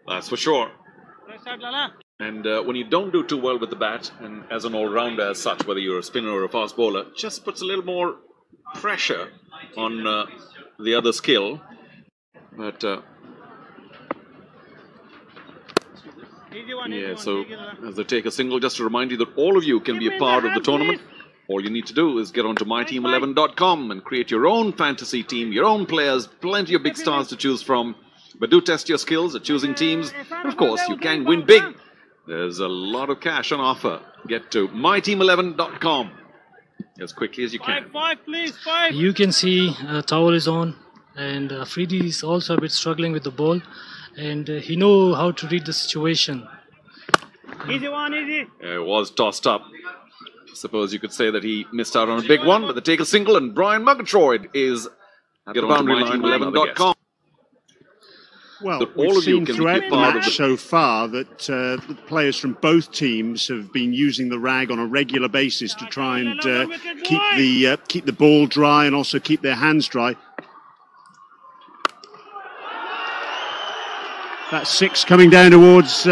That's for sure. And when you don't do too well with the bat, and as an all-rounder as such, whether you're a spinner or a fast bowler, just puts a little more pressure on the other skill. But yeah, so as they take a single, just to remind you that all of you can be a part of the tournament. All you need to do is get onto myteam11.com and create your own fantasy team, your own players, plenty of big stars to choose from. But do test your skills at choosing teams. And of course, you can win big. There's a lot of cash on offer. Get to myteam11.com as quickly as you can. Five, please, five. You can see towel is on, and Afridi is also a bit struggling with the ball, and he knows how to read the situation. Easy one, easy. It was tossed up. Suppose you could say that he missed out on a big one, but they take a single, and Brian Murgatroyd is at the boundary line, myteam11.com. Well, we've seen throughout the match so far that the players from both teams have been using the rag on a regular basis to try and keep the ball dry and also keep their hands dry. That's 6 coming down towards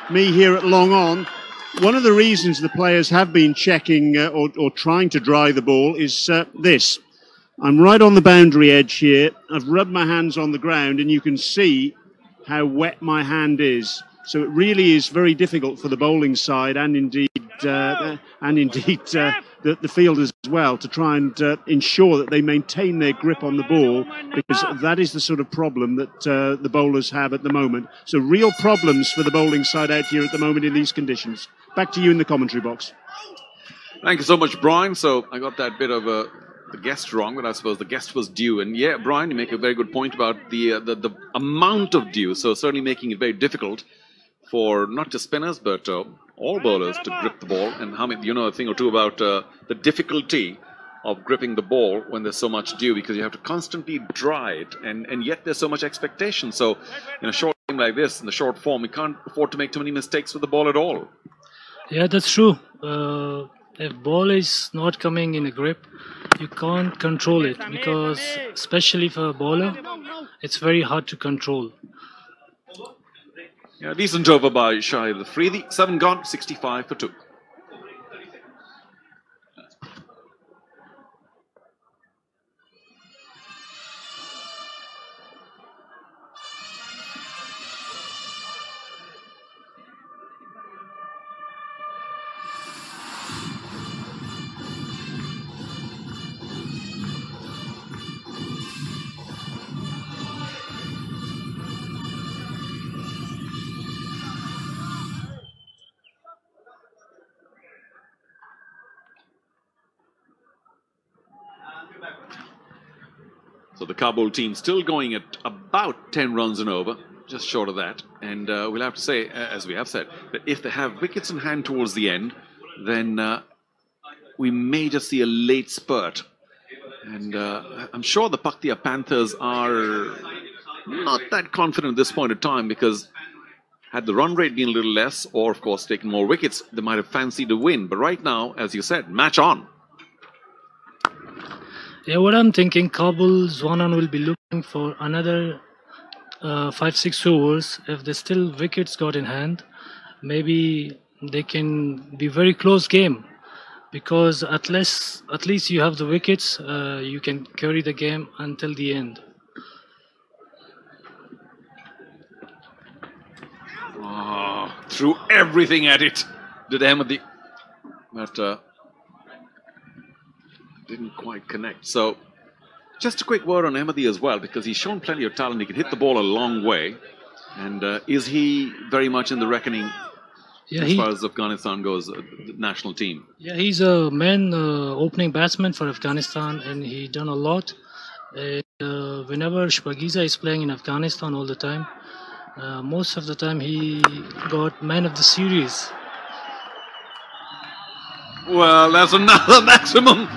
me here at long on. One of the reasons the players have been checking or trying to dry the ball is this. I'm right on the boundary edge here. I've rubbed my hands on the ground and you can see how wet my hand is. So it really is very difficult for the bowling side and indeed the fielders as well to try and ensure that they maintain their grip on the ball, because that is the sort of problem that the bowlers have at the moment. So real problems for the bowling side out here at the moment in these conditions. Back to you in the commentary box. Thank you so much, Brian. So I got that bit of the guest wrong, but I suppose the guest was due. And yeah, Brian, you make a very good point about the amount of dew. So certainly making it very difficult for not just spinners, but all bowlers to grip the ball. And how many, you know, a thing or two about the difficulty of gripping the ball when there's so much dew, because you have to constantly dry it, and yet there's so much expectation. So in a short game like this, in the short form, we can't afford to make too many mistakes with the ball at all. Yeah, that's true. If ball is not coming in a grip, you can't control it, because especially for a bowler, it's very hard to control. Yeah, decent over by Shahid Afridi. 7 gone, 65 for 2. So the Kabul team still going at about 10 runs and over, just short of that. And we'll have to say, as we have said, that if they have wickets in hand towards the end, then we may just see a late spurt. And I'm sure the Paktia Panthers are not that confident at this point in time, because had the run rate been a little less, or of course taken more wickets, they might have fancied a win. But right now, as you said, match on. Yeah, what I'm thinking, Kabul Zwanan will be looking for another 5-6 overs. If there's still wickets got in hand, maybe they can be very close game, because at least you have the wickets, you can carry the game until the end. Oh, threw everything at it, did Ahmadi. But didn't quite connect. So just a quick word on Ahmadi as well, because he's shown plenty of talent. He can hit the ball a long way. And is he very much in the reckoning as far as Afghanistan goes, the national team? Yeah, he's a main opening batsman for Afghanistan, and he done a lot. Whenever Shpagiza is playing in Afghanistan all the time, most of the time he got man of the series. Well, that's another maximum.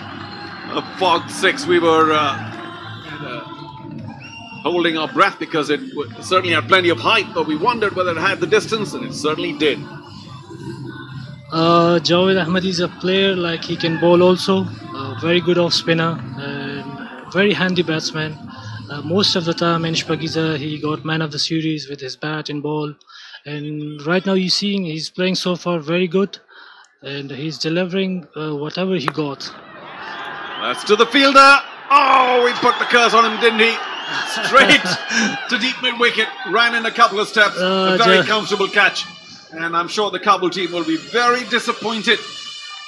A fog 6. We were holding our breath because it certainly had plenty of height, but we wondered whether it had the distance, and it certainly did. Javed Ahmadi is a player, like he can bowl also, very good off spinner, and very handy batsman. Most of the time, in Pakiza, he got man of the series with his bat and ball. And right now, you see he's playing so far very good, and he's delivering whatever he got. That's to the fielder. Oh, he put the curse on him, didn't he? Straight to deep mid-wicket. Ran in a couple of steps. A very comfortable catch. And I'm sure the Kabul team will be very disappointed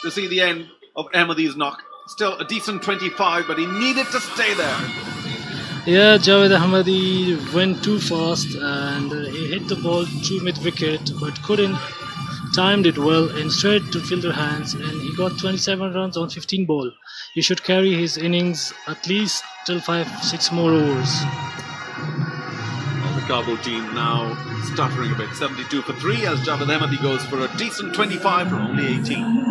to see the end of Ahmadi's knock. Still a decent 25, but he needed to stay there. Yeah, Javed Ahmadi went too fast and he hit the ball through mid-wicket, but couldn't timed it well and straight to fielder hands, and he got 27 runs on 15 ball. He should carry his innings at least till 5-6 more overs. Well, the Kabul team now stuttering a bit. 72 for 3 as Javed Ahmadi goes for a decent 25 for only 18.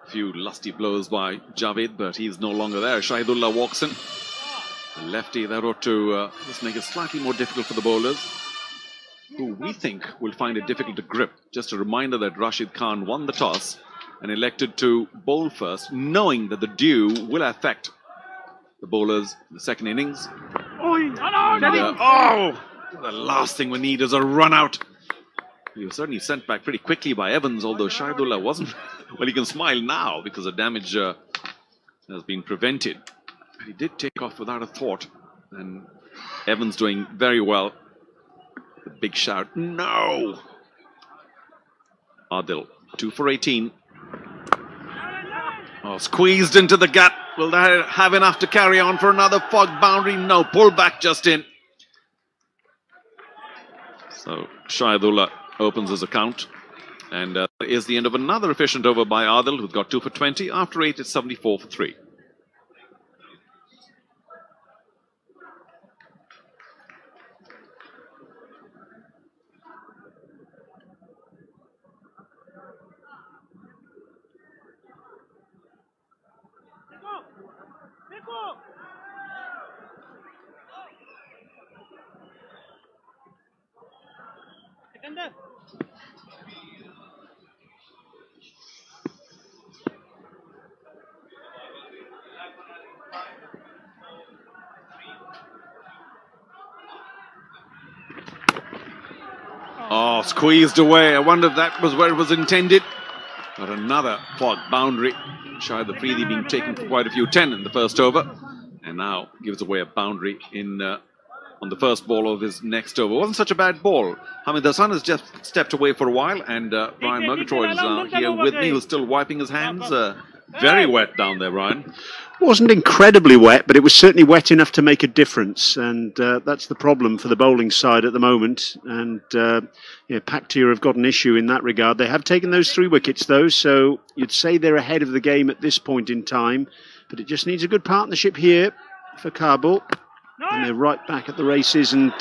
Few lusty blows by Javed, but he's no longer there. Shahidullah walks in. The lefty, that ought to just make it slightly more difficult for the bowlers, who we think will find it difficult to grip. Just a reminder that Rashid Khan won the toss and elected to bowl first, knowing that the dew will affect the bowlers in the second innings. The last thing we need is a run out. He was certainly sent back pretty quickly by Evans, although Shahidullah wasn't. Well, he can smile now because the damage has been prevented. But he did take off without a thought. And Evans doing very well. The big shout, no! Adil, 2 for 18. Oh, squeezed into the gut. Will that have enough to carry on for another fog boundary? No, pull back just in. So Shahidullah opens his account. And is the end of another efficient over by Adil, who's got 2 for 20. After 8, it's 74 for 3. Sikandar. Oh, squeezed away. I wonder if that was where it was intended. But another fog boundary. Shahid Afridi being taken for quite a few, 10 in the first over. And now gives away a boundary in on the first ball of his next over. It wasn't such a bad ball. Hamid Hassan has just stepped away for a while. And Brian Murgatroyd is here with me, who's still wiping his hands. Very wet down there, Brian. Wasn't incredibly wet, but it was certainly wet enough to make a difference, and that's the problem for the bowling side at the moment. And Paktia have got an issue in that regard. They have taken those 3 wickets, though, so you'd say they're ahead of the game at this point in time. But it just needs a good partnership here for Kabul. And they're right back at the races, and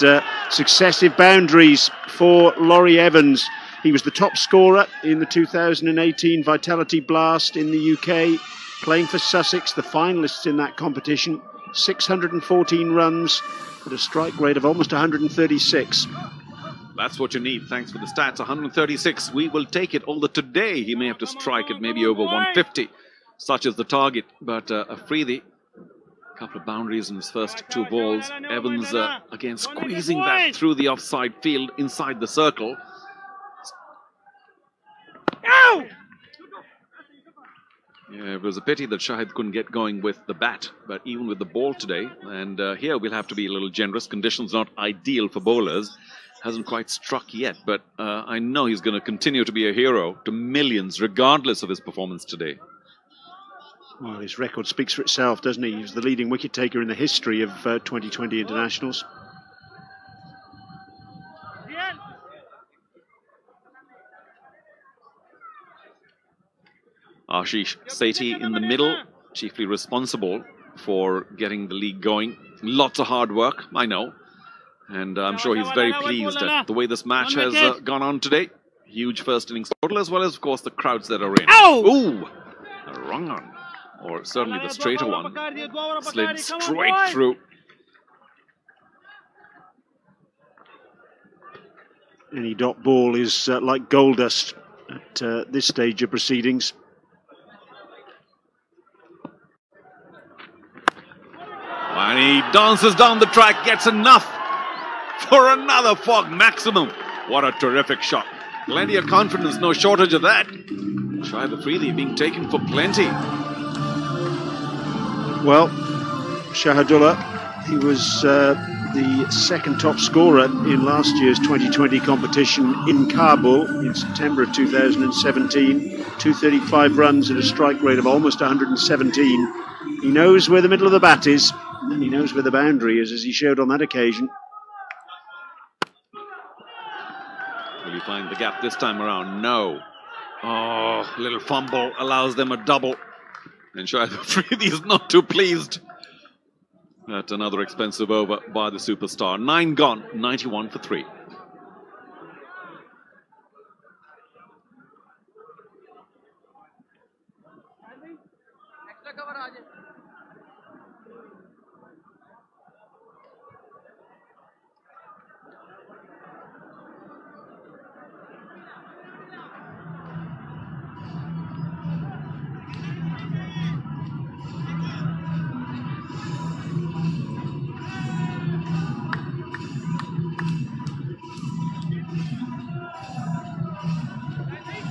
successive boundaries for Laurie Evans. He was the top scorer in the 2018 Vitality Blast in the UK, playing for Sussex, the finalists in that competition. 614 runs at a strike rate of almost 136. That's what you need. Thanks for the stats. 136. We will take it. Although today he may have to strike it maybe over 150. Such is the target. But Afridi, a couple of boundaries in his first 2 balls. Evans again squeezing that through the offside field inside the circle. Yeah, it was a pity that Shahid couldn't get going with the bat, but even with the ball today, and here we'll have to be a little generous. Conditions not ideal for bowlers. Hasn't quite struck yet, but I know he's going to continue to be a hero to millions, regardless of his performance today. Well, his record speaks for itself, doesn't he? He's the leading wicket taker in the history of 2020 internationals. Ashish Sethi in the middle, chiefly responsible for getting the league going. Lots of hard work, I know. And I'm sure he's very pleased at the way this match has gone on today. Huge first innings total, as well as, of course, the crowds that are in. Ooh! The wrong one. Or certainly the straighter one. Slid straight through. Any dot ball is like gold dust at this stage of proceedings. And he dances down the track, gets enough for another fog maximum. What a terrific shot. Plenty of confidence, no shortage of that. Shahid Afridi being taken for plenty. Well, Shahidullah, he was the second top scorer in last year's 2020 competition in Kabul in September of 2017. 235 runs at a strike rate of almost 117. He knows where the middle of the bat is, and he knows where the boundary is, as he showed on that occasion. Will he find the gap this time around? No. Oh, little fumble allows them a double. And Shahid Afridi is not too pleased at another expensive over by the superstar. 9 gone, 91 for 3.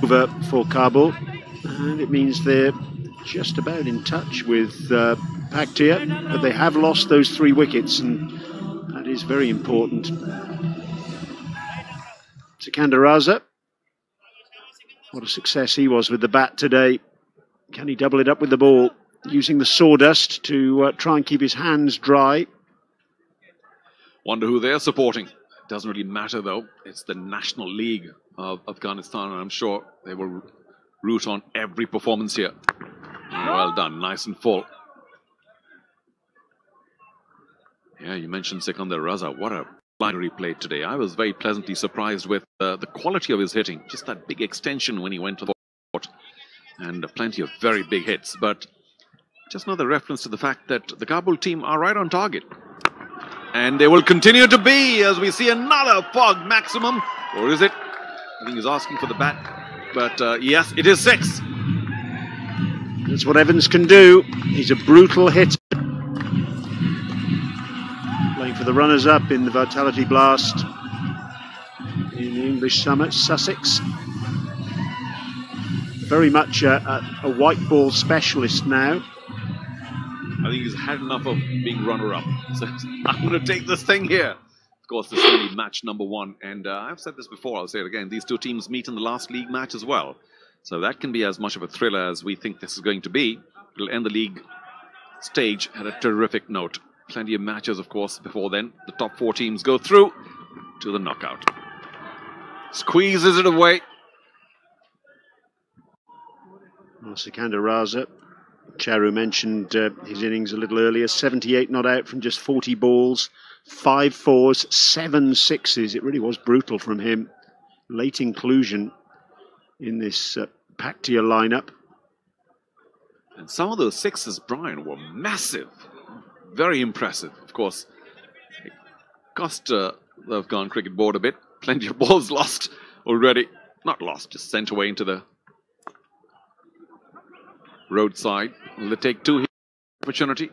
Over for Kabul, and it means they're just about in touch with Paktia, but they have lost those 3 wickets, and that is very important. Sikandar Raza, what a success he was with the bat today. Can he double it up with the ball, using the sawdust to try and keep his hands dry? Wonder who they're supporting. Doesn't really matter though. It's the National League of Afghanistan, and I'm sure they will root on every performance here. Well done, nice and full. Yeah, you mentioned Sikandar Raza. What a liner he played today. I was very pleasantly surprised with the quality of his hitting. Just that big extension when he went to the court, and plenty of very big hits. But just another reference to the fact that the Kabul team are right on target. And they will continue to be as we see another fog maximum. Or is it? I think he's asking for the bat. But yes, it is 6. That's what Evans can do. He's a brutal hitter. Playing for the runners-up in the Vitality Blast in the English Summit, Sussex. Very much a white ball specialist now. I think he's had enough of being runner-up. So I'm going to take this thing here. Of course, this is only match number 1. And I've said this before, I'll say it again. These 2 teams meet in the last league match as well. So that can be as much of a thriller as we think this is going to be. It'll end the league stage at a terrific note. Plenty of matches, of course, before then. The top 4 teams go through to the knockout. Squeezes it away. Well, Sikandar Raza, Charu mentioned his innings a little earlier. 78 not out from just 40 balls. 5 fours, 7 sixes. It really was brutal from him. Late inclusion in this Paktia lineup. And some of those 6s, Brian, were massive. Very impressive. Of course, it cost the Afghan cricket board a bit. Plenty of balls lost already. Not lost, just sent away into the roadside. Will they take 2 here? Opportunity.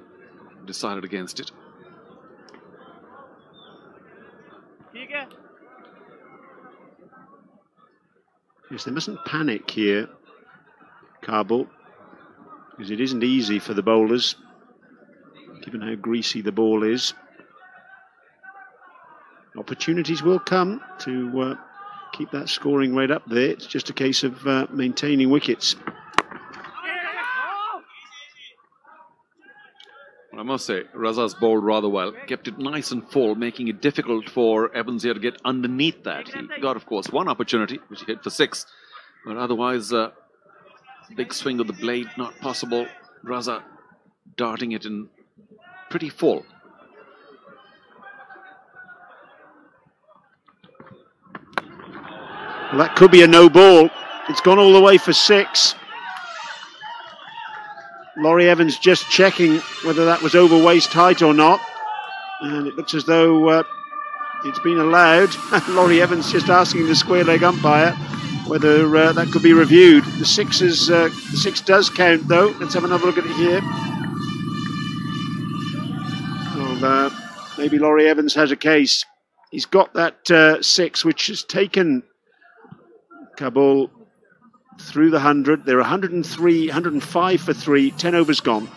Decided against it. Yes, they mustn't panic here, Kabul, because it isn't easy for the bowlers, given how greasy the ball is. Opportunities will come to keep that scoring rate up there. It's just a case of maintaining wickets. I must say, Raza's bowled rather well. Kept it nice and full, making it difficult for Evans here to get underneath that. He got, of course, 1 opportunity, which he hit for 6. But otherwise, Big swing of the blade, not possible. Raza darting it in pretty full. Well, that could be a no ball. It's gone all the way for 6. Laurie Evans just checking whether that was over waist height or not. And it looks as though it's been allowed. Laurie Evans just asking the square leg umpire whether that could be reviewed. The 6 does count though. Let's have another look at it here. Well, maybe Laurie Evans has a case. He's got that 6, which has taken Kabul through the 100. They're 103, 105 for 3, 10 overs gone.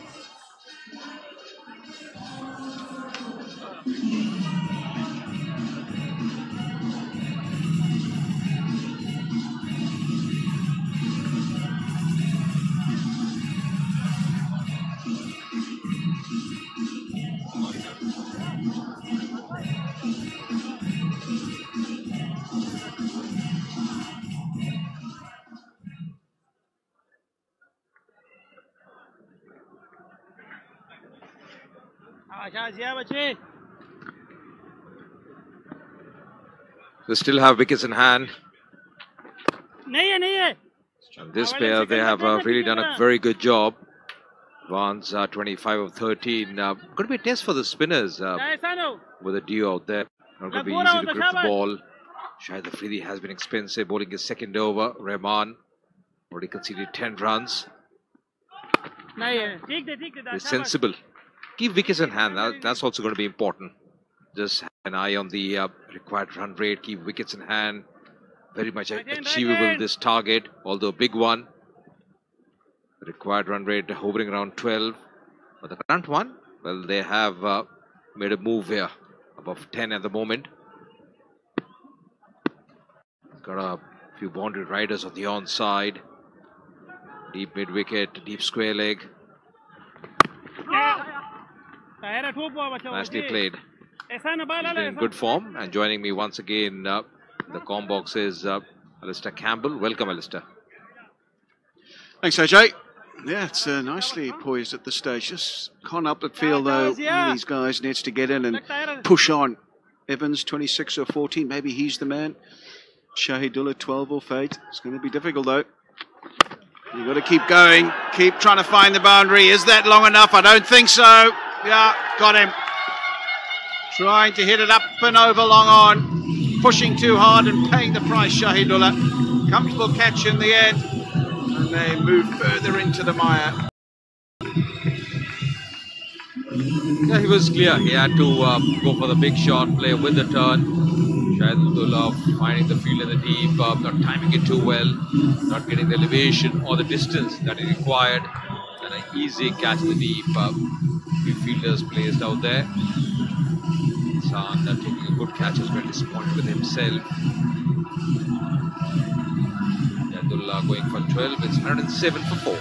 They still have wickets in hand. And this pair, they have really done a very good job. Vans 25 of 13. Going to be a test for the spinners with a duo out there. Not going to be easy to grip the ball. Shahid Afridi has been expensive, bowling his second over. Rahman already conceded 10 runs. He's sensible. Keep wickets in hand. That's also going to be important. Just have an eye on the required run rate. Keep wickets in hand. Very much achievable, this target, although a big one. The required run rate hovering around 12. But the current one, well, they have made a move here. Above 10 at the moment. Got a few boundary riders on the onside. Deep mid-wicket, deep square leg. Nicely played. He's in good form, and joining me once again in the comm box is Alistair Campbell. Welcome, Alistair. Thanks, AJ. Yeah, it's nicely poised at this stage. Just can't help but feel, though, one of these guys needs to get in and push on. Evans, 26 or 14, maybe he's the man. Shahidullah, 12 or 8. It's going to be difficult, though. You've got to keep going, keep trying to find the boundary. Is that long enough? I don't think so. Yeah, got him. Trying to hit it up and over long on. Pushing too hard and paying the price, Shahidullah. Comfortable catch in the end. And they move further into the mire. Yeah, he was clear. He had to go for the big shot, play with the turn. Shahidullah finding the field in the deep, not timing it too well, not getting the elevation or the distance that he required. And an easy catch in the deep. Few fielders placed out there. San taking a good catch has been disappointed with himself. Shahidullah going for 12. It's 107 for 4.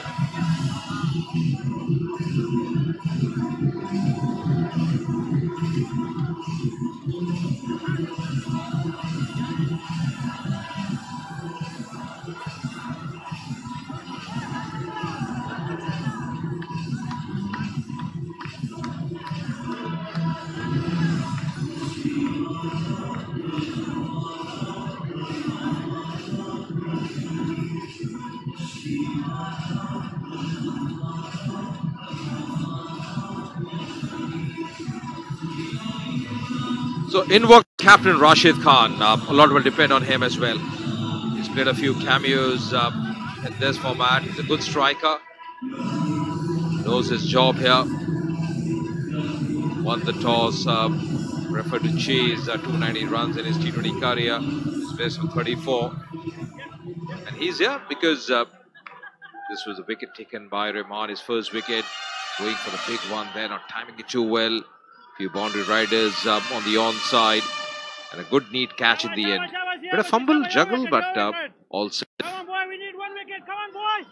So in work captain Rashid Khan, a lot will depend on him as well. He's played a few cameos in this format. He's a good striker. Knows his job here. Won the toss, preferred to chase 290 runs in his T20 career. He's best with 34. And he's here because this was a wicket taken by Rahman, his first wicket. Going for the big one there, not timing it too well. Few boundary riders on the onside, and a good neat catch in the end. Bit of fumble, juggle, but all set. Come on, boy, we need 1 wicket. Come on, boy.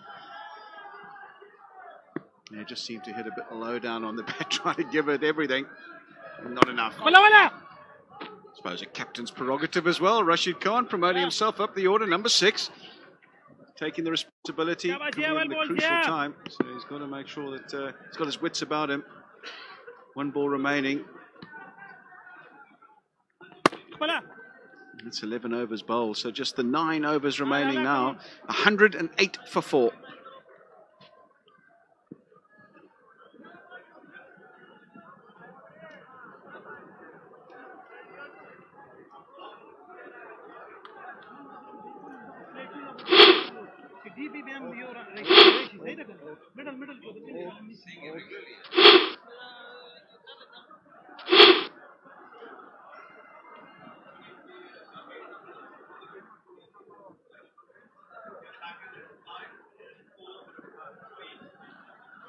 Yeah, just seemed to hit a bit low down on the bat, trying to give it everything. Not enough. Wala. I suppose a captain's prerogative as well. Rashid Khan promoting himself up the order, number 6. taking the responsibility, coming in the crucial time. So he's got to make sure that he's got his wits about him. One ball remaining. It's 11 overs bowled, so just the 9 overs remaining now. 108 for 4.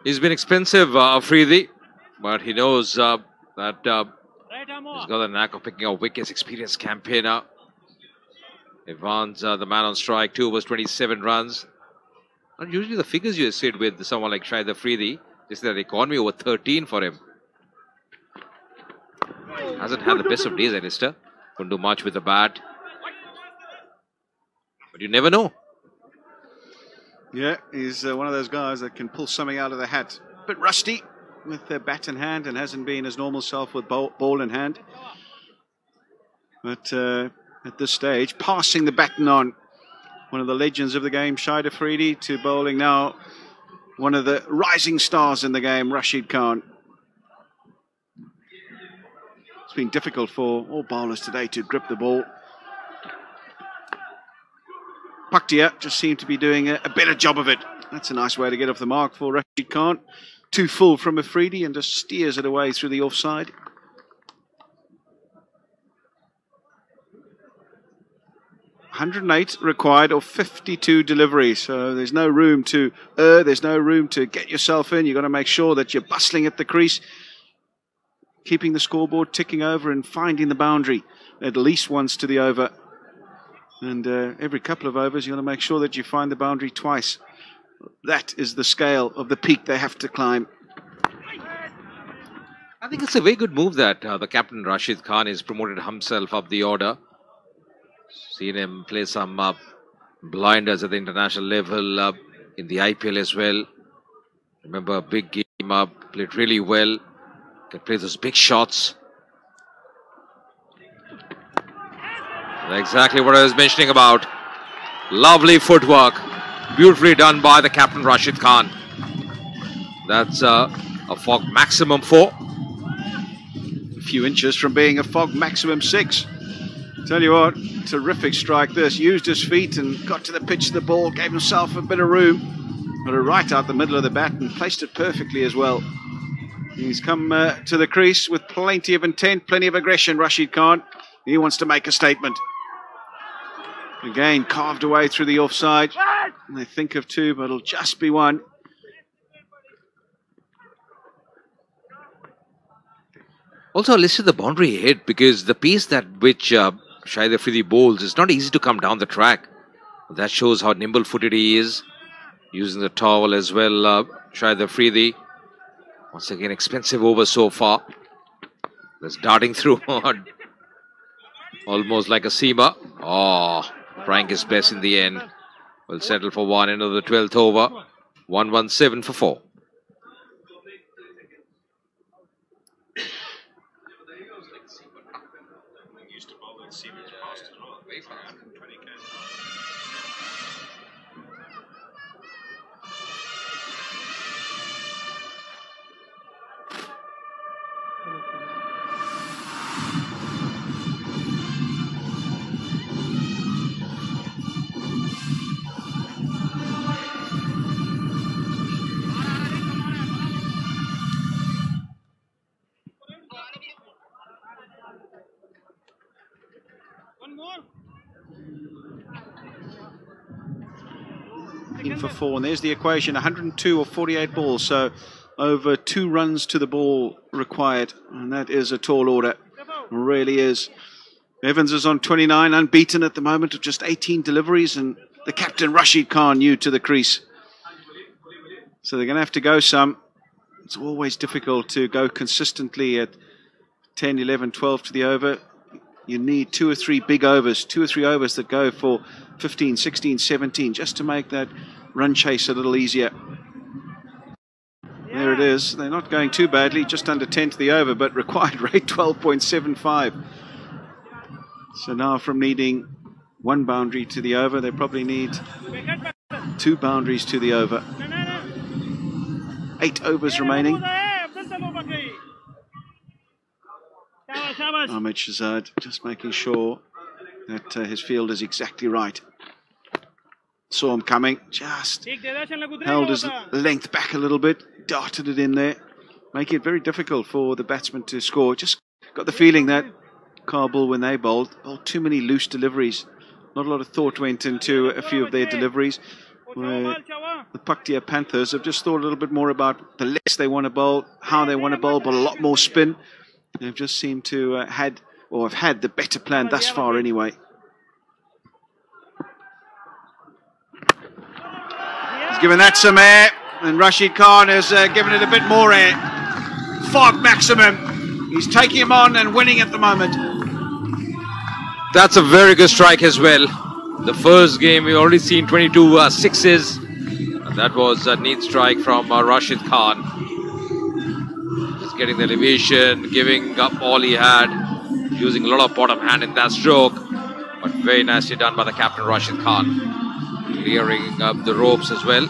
He's been expensive, Afridi, but he knows that he's got the knack of picking up wickets. Experienced campaigner. Evans, the man on strike, 2 overs, 27 runs. And usually the figures you sit with someone like Shahid Afridi, just that economy over 13 for him. Hasn't had the best of days, Alistair. Couldn't do much with the bat. But you never know. Yeah, he's one of those guys that can pull something out of the hat. A bit rusty with the bat in hand and hasn't been his normal self with ball in hand. But at this stage, passing the baton on. One of the legends of the game, Shahid Afridi, to bowling now. One of the rising stars in the game, Rashid Khan. It's been difficult for all bowlers today to grip the ball. Paktia just seemed to be doing a better job of it. That's a nice way to get off the mark for Rashid Khan. Too full from Afridi and just steers it away through the offside. $108 required of 52 deliveries, so there's no room to err, there's no room to get yourself in. You've got to make sure that you're bustling at the crease, keeping the scoreboard ticking over and finding the boundary at least once to the over. And every couple of overs, you've got to make sure that you find the boundary twice. That is the scale of the peak they have to climb. I think it's a very good move that the captain Rashid Khan has promoted himself up the order. Seen him play some blinders at the international level, in the IPL as well. Remember, a big game, played really well. Can play those big shots. Exactly what I was mentioning about. Lovely footwork. Beautifully done by the captain Rashid Khan. That's a fog maximum 4. A few inches from being a fog maximum 6. Tell you what, terrific strike this. Used his feet and got to the pitch of the ball, gave himself a bit of room. Got it right out the middle of the bat and placed it perfectly as well. He's come to the crease with plenty of intent, plenty of aggression, Rashid Khan. He wants to make a statement. Again, carved away through the offside. They think of 2, but it'll just be 1. Also, I listed the boundary hit because the pace that which Shahid Afridi bowls is not easy to come down the track. That shows how nimble-footed he is. Using the towel as well, Shahid Afridi. Once again, expensive over so far. That's darting through almost like a seamer. Oh, trying his best in the end. Will settle for 1 into the 12th over. 117 for 4. For 4, and there's the equation. 102 or 48 balls, so over 2 runs to the ball required, and that is a tall order. It really is. Evans is on 29, unbeaten at the moment of just 18 deliveries, and the captain Rashid Khan new to the crease. So they're going to have to go some. It's always difficult to go consistently at 10, 11, 12 to the over. You need 2 or 3 big overs, 2 or 3 overs that go for 15, 16, 17, just to make that run chase a little easier. There it is. They're not going too badly, just under 10 to the over, but required rate 12.75. So now from needing 1 boundary to the over, they probably need 2 boundaries to the over. 8 overs remaining. Ahmed Shahid just making sure that his field is exactly right. Saw him coming, just held his length back a little bit, darted it in there, making it very difficult for the batsman to score. Just got the feeling that Kabul, when they bowled too many loose deliveries. Not a lot of thought went into a few of their deliveries. Where the Paktia Panthers have just thought a little bit more about the lengths they want to bowl, how they want to bowl, but a lot more spin. They've just seemed to have had the better plan thus far anyway. He's given that some air, and Rashid Khan has given it a bit more air. Fog maximum. He's taking him on and winning at the moment. That's a very good strike as well. The first game, we've already seen 22 sixes. And that was a neat strike from Rashid Khan. Just getting the elevation, giving up all he had, using a lot of bottom hand in that stroke. But very nicely done by the captain, Rashid Khan. Clearing up the ropes as well.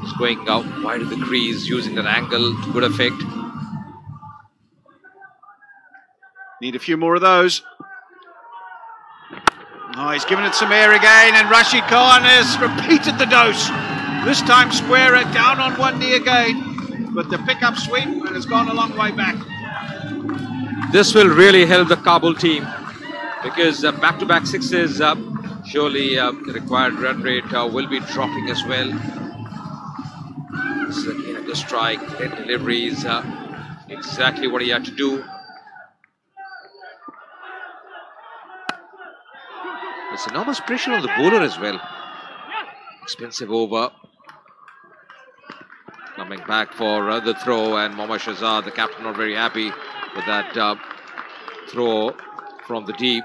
Just going out wide of the crease, using that angle to good effect. Need a few more of those. Oh, he's given it some air again, and Rashid Khan has repeated the dose. This time squarer, down on one knee again. But the pickup sweep has gone a long way back. This will really help the Kabul team, because back-to-back sixes, surely the required run rate will be dropping as well. This is again a good strike, 10 deliveries, exactly what he had to do. There's enormous pressure on the bowler as well. Expensive over. Coming back for the throw, and Mohammad Shahzad, the captain, not very happy with that throw from the deep.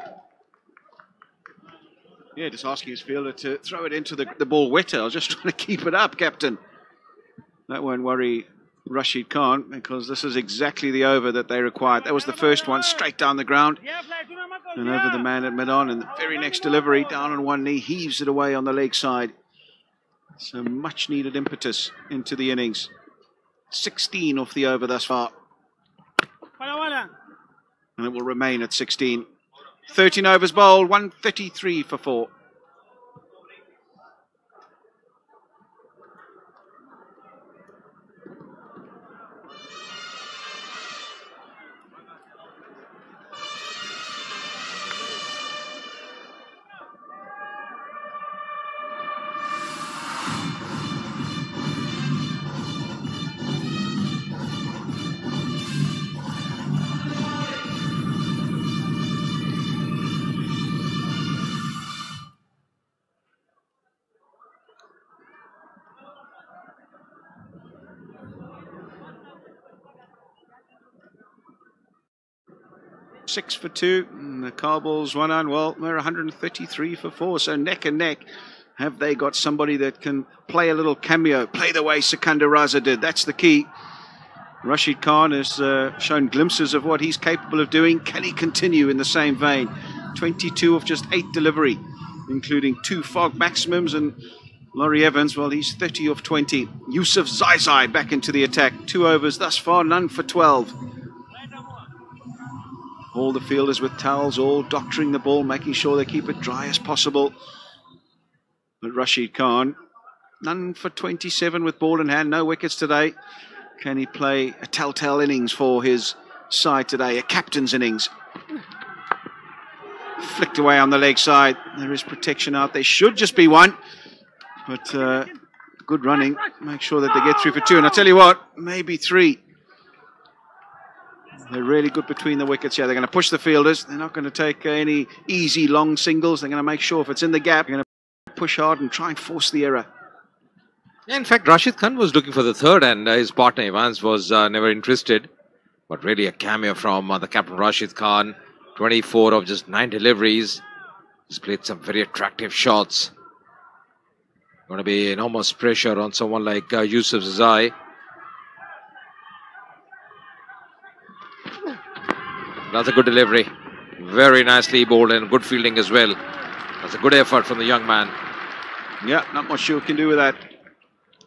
Yeah, just asking his fielder to throw it into the ball wetter. I was just trying to keep it up, captain. That won't worry Rashid Khan, because this is exactly the over that they required. That was the first one, straight down the ground and over the man at mid-on, and the very next delivery, down on one knee, heaves it away on the leg side. So much needed impetus into the innings. 16 off the over thus far. And it will remain at 16. 13 overs bowled, 133 for 4. Six for 2, and the Kabul Zwanan, well, they're 133 for 4, so neck and neck. Have they got somebody that can play a little cameo, play the way Sikandar Raza did? That's the key. Rashid Khan has shown glimpses of what he's capable of doing. Can he continue in the same vein? 22 of just 8 delivery, including 2 fog maximums, and Laurie Evans, well, he's 30 of 20. Yusuf Zaizai back into the attack. 2 overs thus far, none for 12. All the fielders with towels, all doctoring the ball, making sure they keep it dry as possible. But Rashid Khan, none for 27 with ball in hand, no wickets today. Can he play a telltale innings for his side today, a captain's innings? Flicked away on the leg side. There is protection out. There should just be one. But good running. Make sure that they get through for 2. And I tell you what, maybe 3. They're really good between the wickets. Yeah, they're going to push the fielders. They're not going to take any easy long singles. They're going to make sure if it's in the gap, they're going to push hard and try and force the error. In fact, Rashid Khan was looking for the third, and his partner Evans was never interested. But really a cameo from the captain Rashid Khan. 24 of just 9 deliveries. He's played some very attractive shots. Going to be enormous pressure on someone like Yusuf Zai. That's a good delivery. Very nicely bowled and good fielding as well. That's a good effort from the young man. Yeah, not much you can do with that.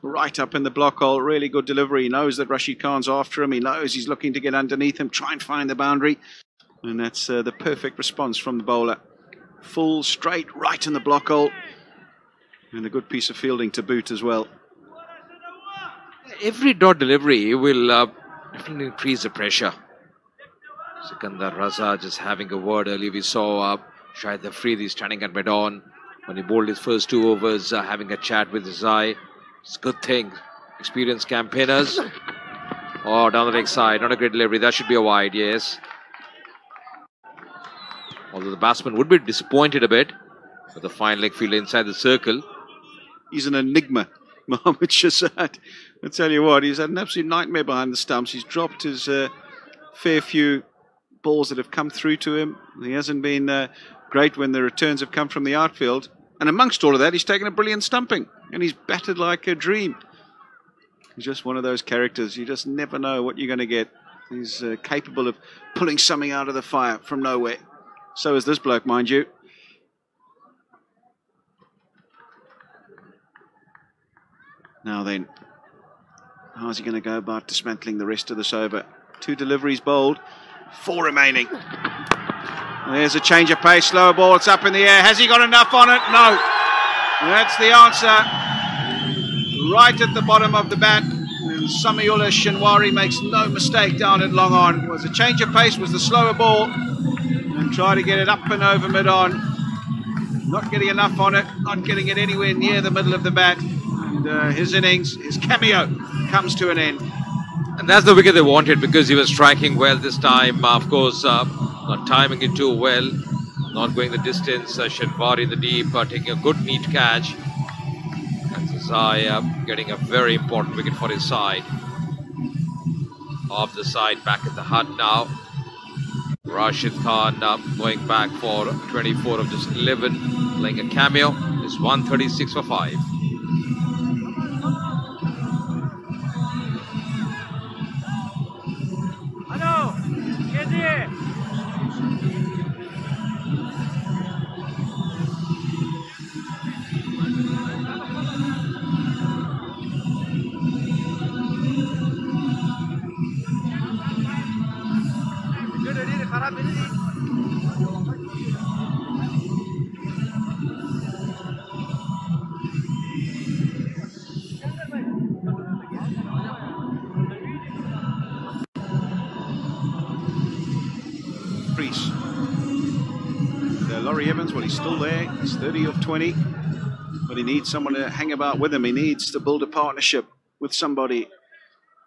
Right up in the block hole. Really good delivery. He knows that Rashid Khan's after him. He knows he's looking to get underneath him, try and find the boundary. And that's the perfect response from the bowler. Full, straight, right in the block hole. And a good piece of fielding to boot as well. Every dot delivery will definitely increase the pressure. Sikandar, Raza just having a word earlier. We saw shahid afridi standing at mid-on when he bowled his first 2 overs, having a chat with Zai. It's a good thing. Experienced campaigners. Oh, down the leg side. Not a great delivery. That should be a wide, yes. Although the batsman would be disappointed a bit with the fine leg fielder inside the circle. He's an enigma, Mohammad Shahid. I tell you what, he's had an absolute nightmare behind the stumps. He's dropped his fair few balls that have come through to him. He hasn't been great when the returns have come from the outfield. And amongst all of that, he's taken a brilliant stumping. And he's batted like a dream. He's just one of those characters. You just never know what you're going to get. He's capable of pulling something out of the fire from nowhere. So is this bloke, mind you. Now then, how's he going to go about dismantling the rest of this over? 2 deliveries bowled, 4 remaining. There's a change of pace, slower ball, it's up in the air. Has he got enough on it? No. That's the answer. Right at the bottom of the bat. And Samiullah Shinwari makes no mistake down at long on. It was a change of pace, was the slower ball. And try to get it up and over mid-on. Not getting enough on it, not getting it anywhere near the middle of the bat. And his innings, his cameo, comes to an end. And that's the wicket they wanted because he was striking well this time. Of course, not timing it too well, not going the distance. Shinwari in the deep, taking a good neat catch. And Zai getting a very important wicket for his side. Off the side, back at the hut now. Rashid Khan going back for 24 of just 11, playing a cameo. Is 136 for 5. Hello, get here. Crease. Laurie Evans, well, he's still there. He's 30 of 20. But he needs someone to hang about with him. He needs to build a partnership with somebody.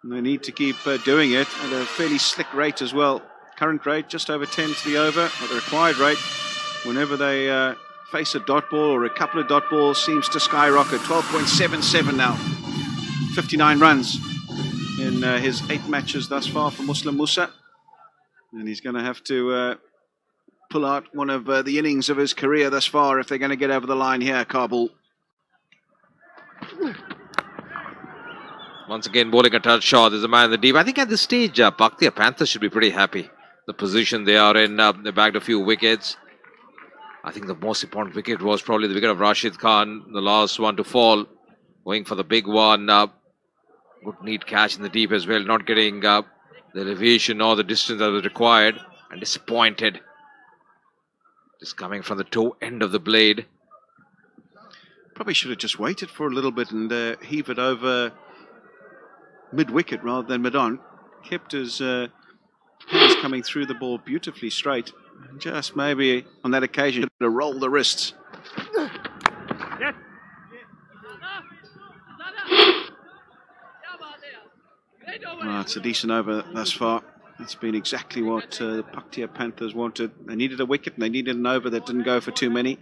And they need to keep doing it at a fairly slick rate as well. Current rate just over 10 to the over, or the required rate. Whenever they face a dot ball or a couple of dot balls, seems to skyrocket. 12.77 now. 59 runs in his 8 matches thus far for Muslim Musa. And he's going to have to pull out one of the innings of his career thus far if they're going to get over the line here, Kabul. Once again, bowling a touch shot. There's a man in the deep. I think at this stage, Paktia Panthers should be pretty happy. The position they are in, they bagged a few wickets. I think the most important wicket was probably the wicket of Rashid Khan, the last one to fall. Going for the big one. Good neat catch in the deep as well. Not getting the elevation or the distance that was required. And disappointed. Just coming from the toe end of the blade. Probably should have just waited for a little bit and heave it over mid-wicket rather than mid-on. Kept his hands coming through the ball beautifully straight. Just maybe on that occasion to roll the wrists. Well, it's a decent over thus far. It's been exactly what the Paktia Panthers wanted. They needed a wicket and they needed an over that didn't go for too many.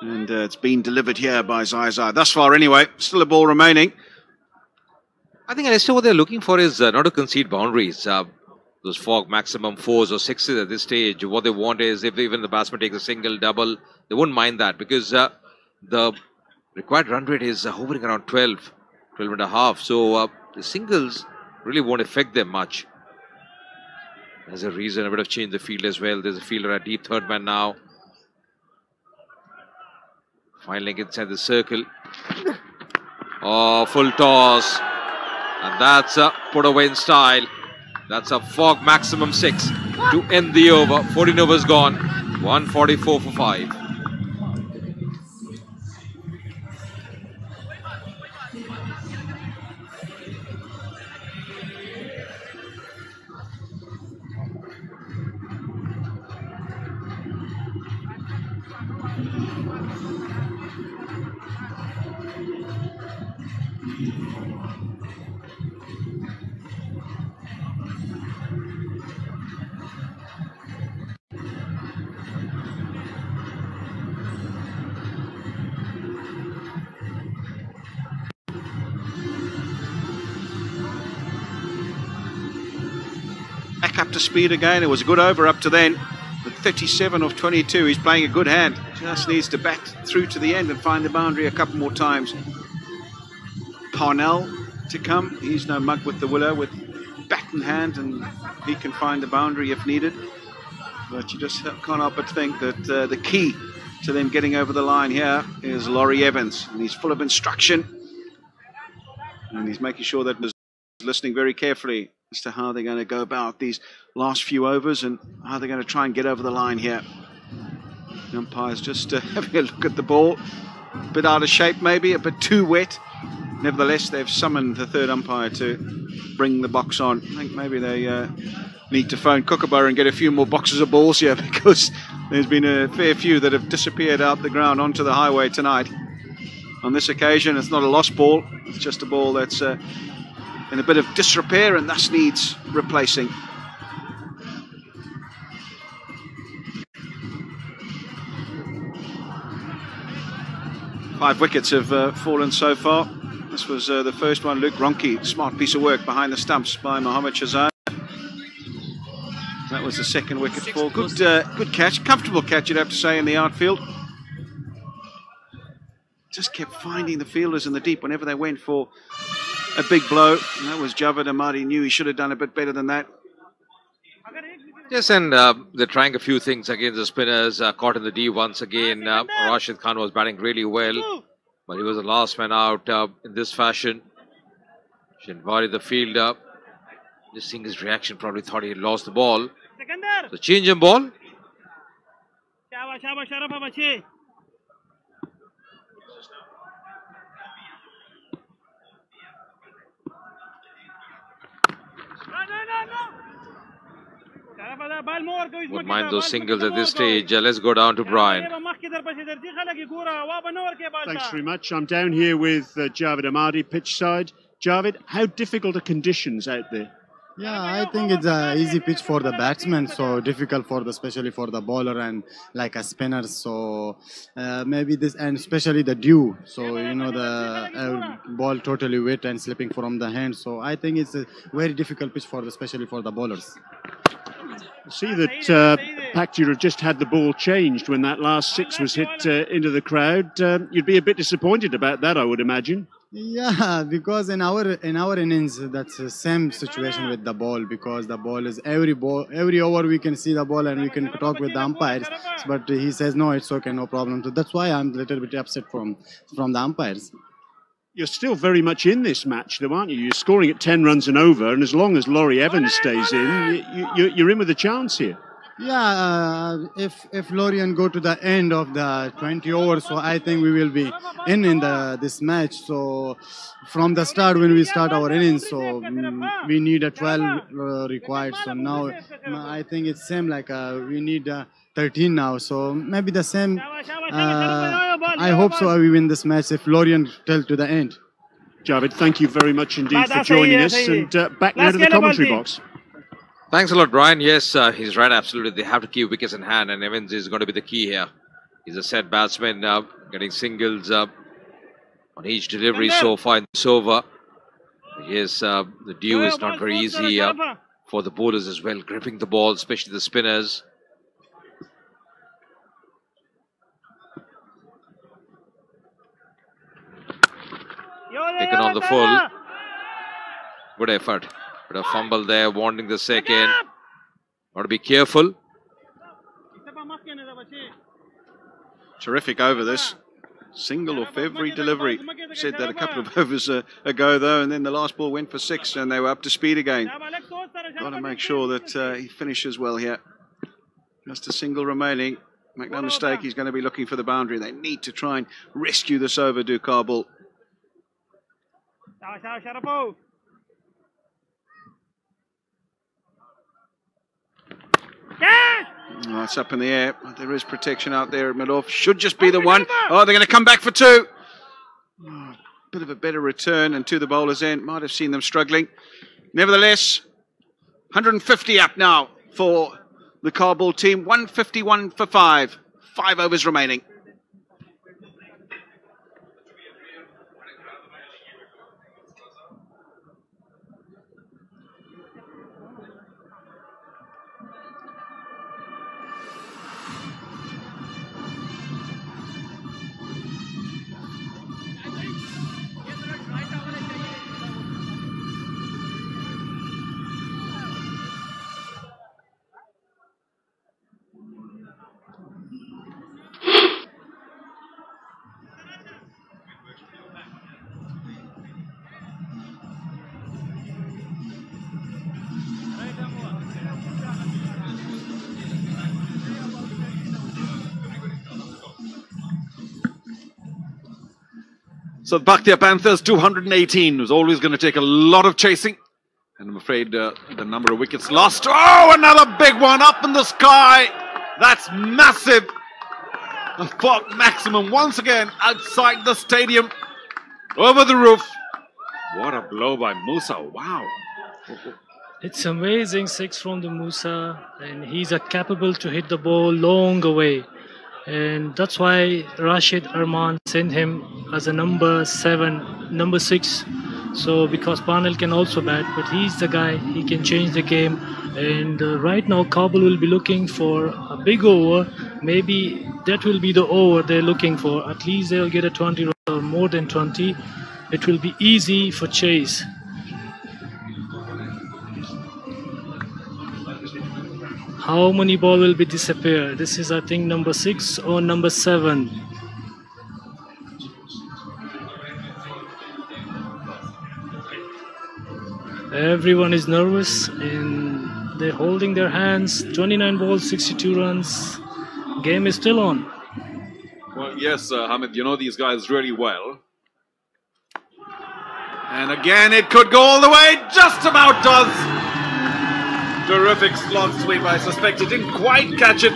And it's been delivered here by Zai. Thus far anyway, still a ball remaining. I think what they're looking for is not to concede boundaries. those fog maximum 4s or 6s at this stage. What they want is, if even the batsman takes a single, double, they won't mind that, because the required run rate is hovering around 12 and a half. So the singles really won't affect them much. There's a reason a bit of change in the field as well. There's a fielder at deep third man now. Filing inside the circle. Oh, full toss. And that's a put away in style. That's a fog maximum 6 to end the over. 14 overs gone. 144 for 5. Back up to speed again. It was a good over up to then. With 37 of 22, he's playing a good hand. Just needs to bat through to the end and find the boundary a couple more times. Parnell to come. He's no mug with the willow, with bat in hand, and he can find the boundary if needed. But you just can't help but think that the key to them getting over the line here is Laurie Evans. And he's full of instruction. And he's making sure that he's listening very carefully as to how they're going to go about these last few overs and how they're going to try and get over the line here. The umpire's just having a look at the ball. A bit out of shape maybe, a bit too wet. Nevertheless, they've summoned the third umpire to bring the box on. I think maybe they need to phone Kookaburra and get a few more boxes of balls here, because there's been a fair few that have disappeared out the ground onto the highway tonight. On this occasion, it's not a lost ball. It's just a ball that's in a bit of disrepair and thus needs replacing. Five wickets have fallen so far. This was the first one. Luke Ronke, smart piece of work behind the stumps by Mohammad Shahzad. That was the second wicket fall. Good catch, comfortable catch, you'd have to say, in the outfield. Just kept finding the fielders in the deep whenever they went for a big blow. And that was Javed Ahmadi. Knew he should have done a bit better than that. Yes, and they're trying a few things against the spinners. Caught in the D once again. Rashid Khan was batting really well, but he was the last man out in this fashion. Shinwari, the fielder, just seeing his reaction, probably thought he had lost the ball. So change in ball. Wouldn't mind those singles at this stage. Let's go down to Brian. Thanks very much. I'm down here with Javed Ahmadi, pitch side. Javed, how difficult are conditions out there? Yeah, I think it's an easy pitch for the batsman, so difficult for especially for the bowler and like a spinner. So maybe this, and especially the dew. So you know the ball totally wet and slipping from the hand. So I think it's a very difficult pitch for especially for the bowlers. I see that Paktia have just had the ball changed when that last six was hit into the crowd. You'd be a bit disappointed about that, I would imagine. Yeah, because in our innings, that's the same situation with the ball, because the ball is every over we can see the ball and we can talk with the umpires, but he says no, it's okay, no problem. So that's why I'm a little bit upset from the umpires. You're still very much in this match, though, aren't you? You're scoring at 10 runs and over, and as long as Laurie Evans stays in, you're in with a chance here. Yeah, if Lorient go to the end of the 20 overs, so I think we will be in this match. So from the start, when we start our innings, so we need a 12 required. So now I think it's same like we need 13 now. So maybe the same. I hope so. We win this match if Lorient till to the end. Javed, thank you very much indeed for joining us, and back now to the commentary box. Thanks a lot, Brian. Yes, he's right, absolutely. They have to keep wickets in hand, and Evans is going to be the key here. He's a set batsman, getting singles on each delivery so far in this over. Yes, the dew is not very easy for the bowlers as well, gripping the ball, especially the spinners. Taken on the full. Good effort. But a fumble there, wanting the second. Got to be careful. Terrific over this. Single off every delivery. Said that a couple of overs ago though, and then the last ball went for 6 and they were up to speed again. Got to make sure that he finishes well here. Just a single remaining. Make no mistake, he's going to be looking for the boundary. They need to try and rescue this over, do Kabul. Oh, it's up in the air. There is protection out there at mid-off. Should just be the one. Oh, they're going to come back for 2. Oh, bit of a better return, and to the bowler's end. Might have seen them struggling. Nevertheless, 150 up now for the Kabul team. 151 for 5. 5 overs remaining. So the Paktia Panthers, 218, was always going to take a lot of chasing. And I'm afraid the number of wickets lost. Oh, another big one up in the sky. That's massive. A Fog maximum once again outside the stadium. Over the roof. What a blow by Musa. Wow. It's amazing 6 from the Musa, and he's capable to hit the ball long away. And that's why Rashid Arman sent him as a number 6. So because Parnell can also bat, but he's the guy, he can change the game. And right now Kabul will be looking for a big over. Maybe that will be the over they're looking for. At least they'll get a 20 run or more than 20. It will be easy for chase. How many ball will be disappear? This is, I think, number 6 or number 7. Everyone is nervous and they're holding their hands. 29 balls, 62 runs. Game is still on. Well, yes, Hamid, you know these guys really well. And again, it could go all the way. Just about does. Terrific slot sweep. I suspect he didn't quite catch it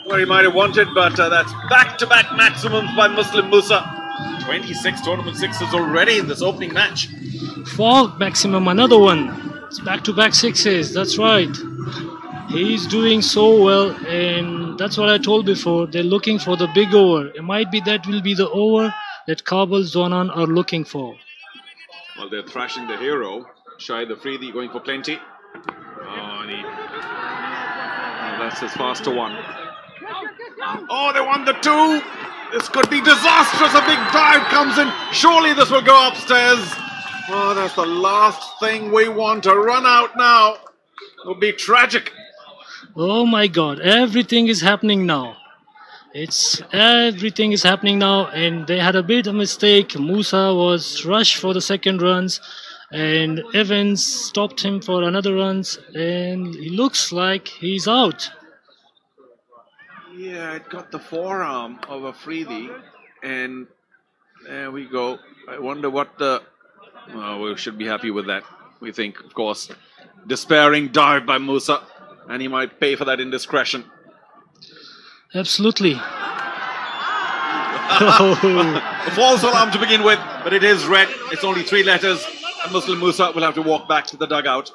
where he might have wanted, but that's back-to-back maximums by Muslim Musa. 26 tournament 6s already in this opening match. Fog maximum, another one. It's back-to-back 6s, that's right. He's doing so well, and that's what I told before. They're looking for the big over. It might be that will be the over that Kabul Zwanan are looking for. Well, they're thrashing the hero. Shahid Afridi going for plenty. Oh, that's his faster one. Oh, they won the 2. This could be disastrous. A big dive comes in. Surely this will go upstairs. Oh, that's the last thing we want to run out now. It will be tragic. Oh my God, everything is happening now. Everything is happening now, and they had a bit of mistake. Musa was rushed for the second runs, and Evans stopped him for another runs, and it looks like he's out. Yeah, it got the forearm of Afridi, and there we go. I wonder what the... Well, we should be happy with that. We think, of course, despairing dive by Musa, and he might pay for that indiscretion. Absolutely. A false alarm to begin with, but it is red. It's only 3 letters, and Muslim Musa will have to walk back to the dugout.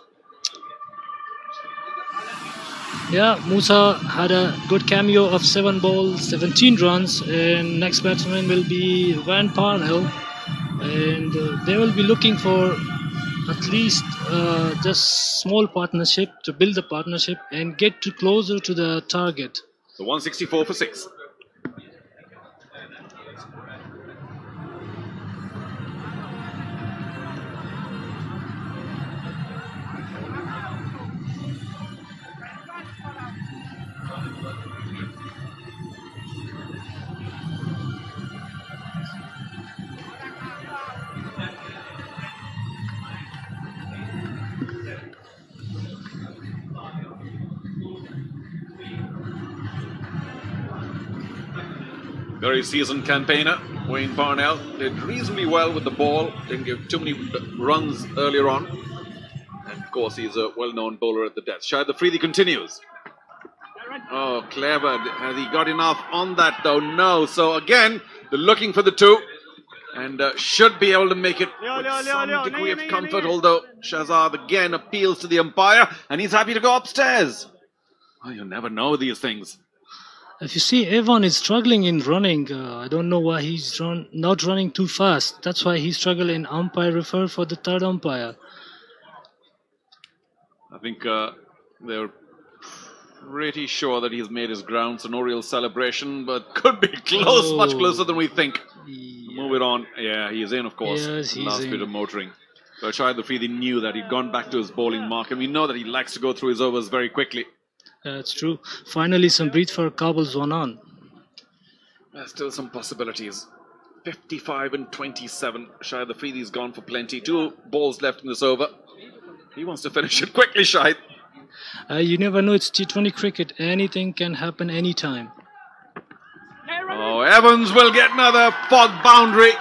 Yeah, Musa had a good cameo of 7 balls, 17 runs, and next batsman will be Van Parnell, and they will be looking for at least just small partnership to build the partnership and get closer to the target. So 164 for 6. Very seasoned campaigner, Wayne Parnell, did reasonably well with the ball, didn't give too many runs earlier on. And of course, he's a well-known bowler at the death. Shahid Afridi continues. Oh, clever. Has he got enough on that though? No. So again, they're looking for the 2 and should be able to make it with some degree of comfort, although Shahzad again appeals to the umpire and he's happy to go upstairs. Well, you never know these things. If you see, Evan is struggling in running. I don't know why he's not running too fast. That's why he struggled in umpire refer for the third umpire. I think they're pretty sure that he's made his ground, so no real celebration, but could be close, much closer than we think. Yeah. Move it on. Yeah, he is in, of course. Yes, he's last in. bit of motoring. But Shahid Afridi knew that he'd gone back to his bowling mark, and we know that he likes to go through his overs very quickly. That's true. Finally, some breath for Kabul Zwanan. There's still some possibilities. 55 and 27. Shahid Afridi's gone for plenty. 2 balls left in this over. He wants to finish it quickly, Shahid. You never know, it's T20 cricket. Anything can happen anytime. Oh, Evans will get another fog boundary.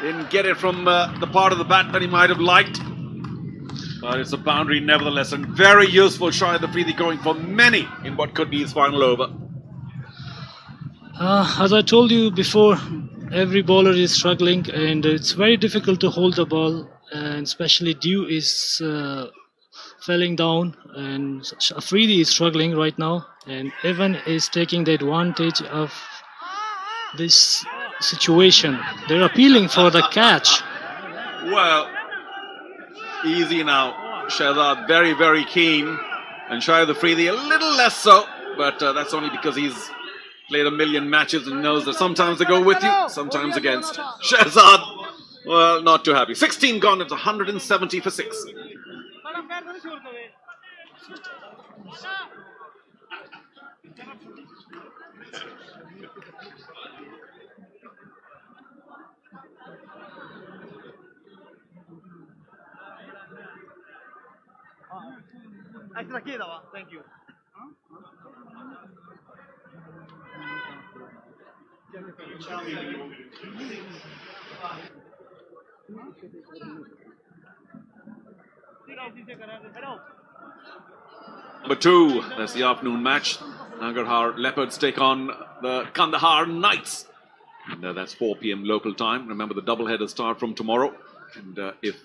Didn't get it from the part of the bat that he might have liked. But it's a boundary nevertheless, and very useful. Shahid Afridi going for many in what could be his final over. As I told you before, every bowler is struggling and it's very difficult to hold the ball, and especially Dew is falling down and Afridi is struggling right now, and Evan is taking the advantage of this situation. They're appealing for the catch. Well, easy now. Shahzad very, very keen, and Shahid Afridi a little less so, but that's only because he's played a million matches and knows that sometimes they go with you, sometimes against. Shahzad, well, not too happy. 16 gone, it's 170 for 6. Thank you. Number 2, that's the afternoon match. Nangarhar Leopards take on the Kandahar Knights. And that's 4 p.m. local time. Remember, the doubleheaders start from tomorrow. And if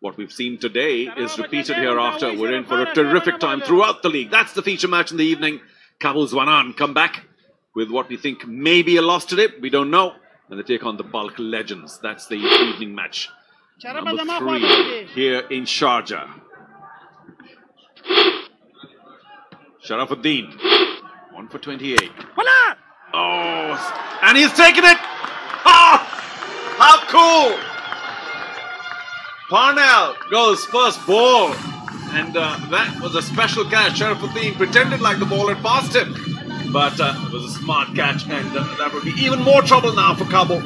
what we've seen today is repeated hereafter, we're in for a terrific time throughout the league. That's the feature match in the evening. Kabul Zwanan come back with what we think may be a loss today. We don't know. And they take on the Balkh Legends. That's the evening match. Number 3 here in Sharjah. Sharafuddin, 1 for 28. Oh, and he's taken it! Oh, how cool! Parnell goes first ball, and that was a special catch. Sharafuddin pretended like the ball had passed him, but it was a smart catch, and that would be even more trouble now for Kabul.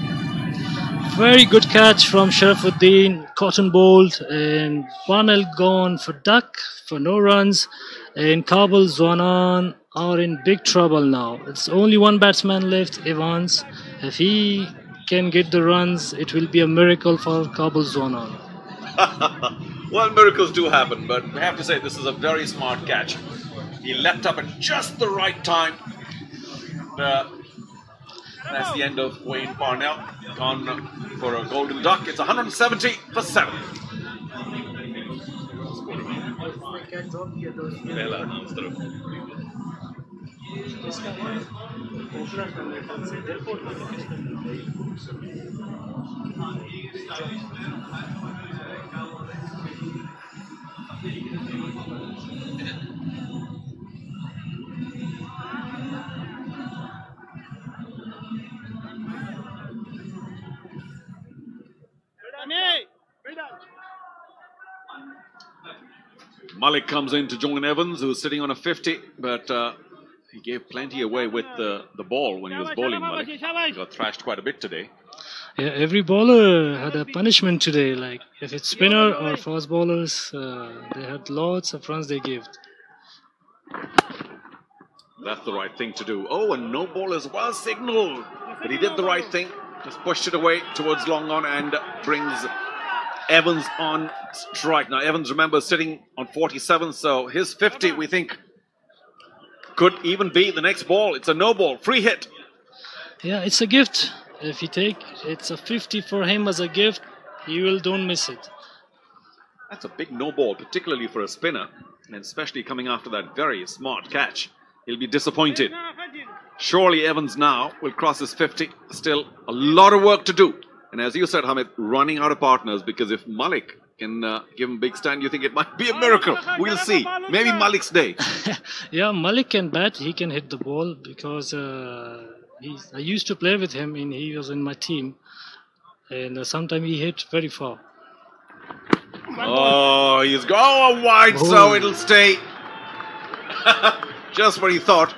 Very good catch from Sharafuddin, cotton bowled, and Parnell gone for duck for no runs, and Kabul Zwanan are in big trouble now. It's only one batsman left, Evans. If he can get the runs, it will be a miracle for Kabul Zwanan. Well, miracles do happen, but I have to say this is a very smart catch. He leapt up at just the right time. That's the end of Wayne Parnell. Gone for a golden duck. It's 170 for 7. Malik comes in to join Evans, who's sitting on a 50, but he gave plenty away with the ball when he was bowling. Malik, he got thrashed quite a bit today. Yeah, every bowler had a punishment today. Like if it's spinner or fast bowlers, they had lots of runs they gave. That's the right thing to do. Oh, and no ball as well signaled, but he did the right thing. Just pushed it away towards long on and brings Evans on strike. Now Evans, remember, sitting on 47, so his 50 we think could even be the next ball. It's a no ball, free hit. Yeah, it's a gift. If you take, it's a 50 for him as a gift. You will don't miss it. That's a big no ball, particularly for a spinner, and especially coming after that very smart catch. He'll be disappointed. Surely Evans now will cross his 50. Still a lot of work to do. And as you said, Hamid, running out of partners, because if Malik can give him a big stand, you think it might be a miracle. We'll see. Maybe Malik's day. Yeah, Malik can bat. He can hit the ball because I used to play with him and he was in my team. And sometimes he hit very far. Oh, he's going wide, so it'll stay. Just what he thought,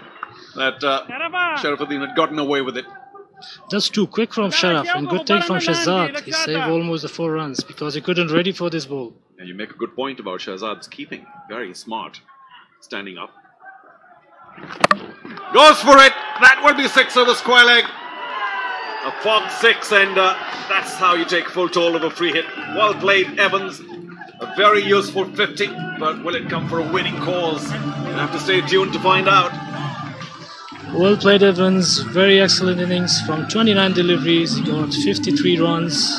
that Sharafuddin had gotten away with it. That's too quick from Sharaf, and good take from Shahzad. He saved almost the 4 runs because he couldn't ready for this ball. And you make a good point about Shahzad's keeping. Very smart. Standing up. Goes for it. That would be 6 over square leg. A fog 6, and that's how you take full toll of a free hit. Well played, Evans. A very useful 50, but will it come for a winning cause? You'll have to stay tuned to find out. Well played, Evans. Very excellent innings. From 29 deliveries, he got 53 runs.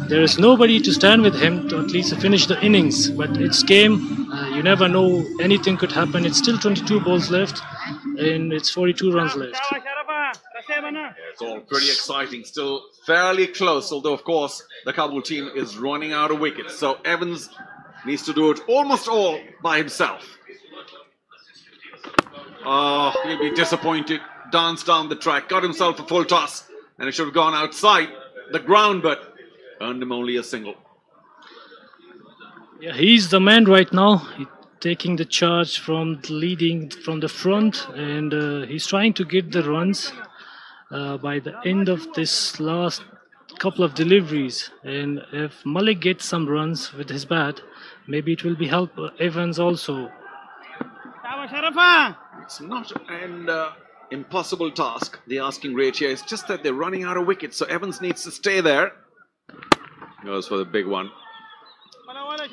There is nobody to stand with him to at least finish the innings. But it's game. You never know. Anything could happen. It's still 22 balls left, and it's 42 runs left. Yeah, it's all pretty exciting. Still fairly close, although, of course, the Kabul team is running out of wickets. So Evans needs to do it almost all by himself. Oh, he'll be disappointed. Danced down the track, got himself a full toss, and it should have gone outside the ground, but earned him only a single. Yeah, he's the man right now. He's taking the charge from leading from the front, and he's trying to get the runs by the end of this last couple of deliveries. And if Malik gets some runs with his bat, maybe it will be help Evans also. It's not an impossible task, the asking rate here. It's just that they're running out of wickets, so Evans needs to stay there. Goes for the big one.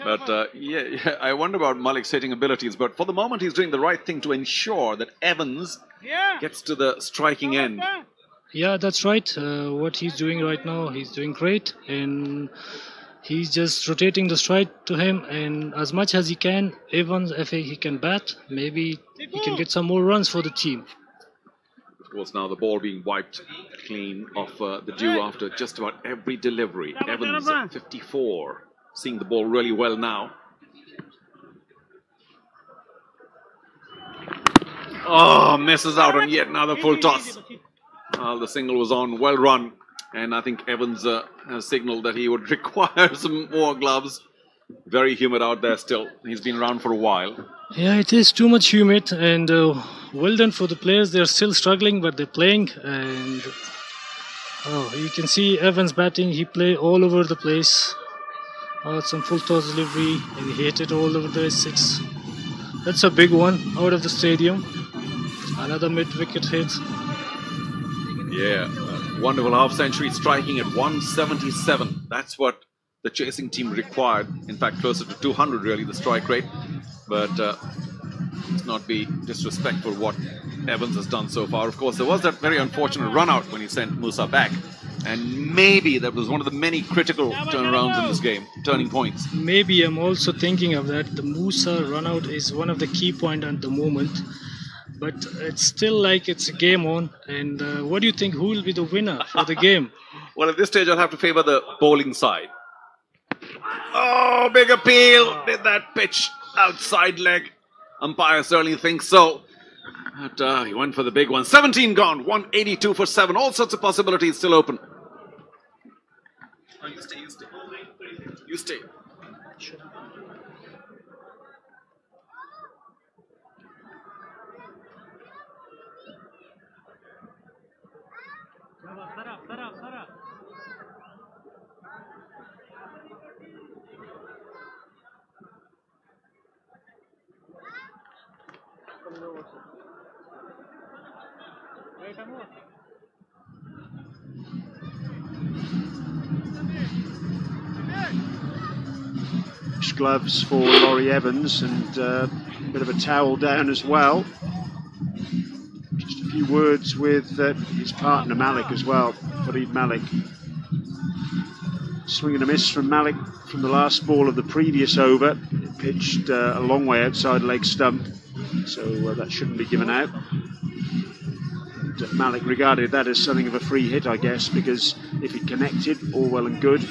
But yeah, I wonder about Malik's hitting abilities, but for the moment he's doing the right thing to ensure that Evans gets to the striking end. Yeah, that's right. What he's doing right now, he's doing great, and he's just rotating the strike to him, and as much as he can, Evans, if he can bat, maybe he can get some more runs for the team. Of course, now the ball being wiped clean off the dew after just about every delivery. Evans at 54, seeing the ball really well now. Oh, misses out on yet another full toss. The single was on, well run. And I think Evans has signaled that he would require some more gloves. Very humid out there still. He's been around for a while. Yeah, it is too much humid, and well done for the players. They're still struggling, but they're playing. And you can see Evans batting. He played all over the place. Some full toss delivery, and he hit it all over the 6. That's a big one out of the stadium. Another mid-wicket hit. Yeah, wonderful half-century striking at 177. That's what the chasing team required. In fact, closer to 200 really, the strike rate. But let's not be disrespectful what Evans has done so far. Of course, there was that very unfortunate run-out when he sent Musa back. And maybe that was one of the many critical turnarounds in this game, turning points. Maybe I'm also thinking of that. The Musa run-out is one of the key points at the moment. But it's still like it's a game on. And what do you think? Who will be the winner for the game? Well, at this stage, I'll have to favor the bowling side. Oh, big appeal. Did that pitch outside leg? Umpire certainly thinks so. But he went for the big one. 17 gone. 182 for 7. All sorts of possibilities still open. Oh, you stay. You stay. Gloves for Laurie Evans and a bit of a towel down as well. Just a few words with his partner Malik as well, Farid Malik. Swing and a miss from Malik from the last ball of the previous over. It pitched a long way outside leg stump, so that shouldn't be given out. And Malik regarded that as something of a free hit, I guess, because if he connected, all well and good.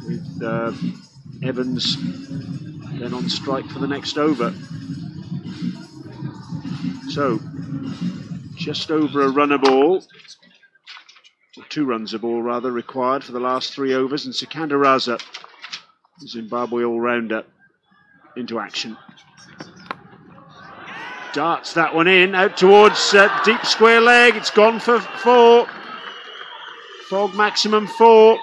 With Evans then on strike for the next over. So, just over a run a ball, or 2 runs a ball rather, required for the last 3 overs, and Sikandar Raza, the Zimbabwe all-rounder, into action. Darts that one in, out towards deep square leg. It's gone for 4. Fog maximum 4.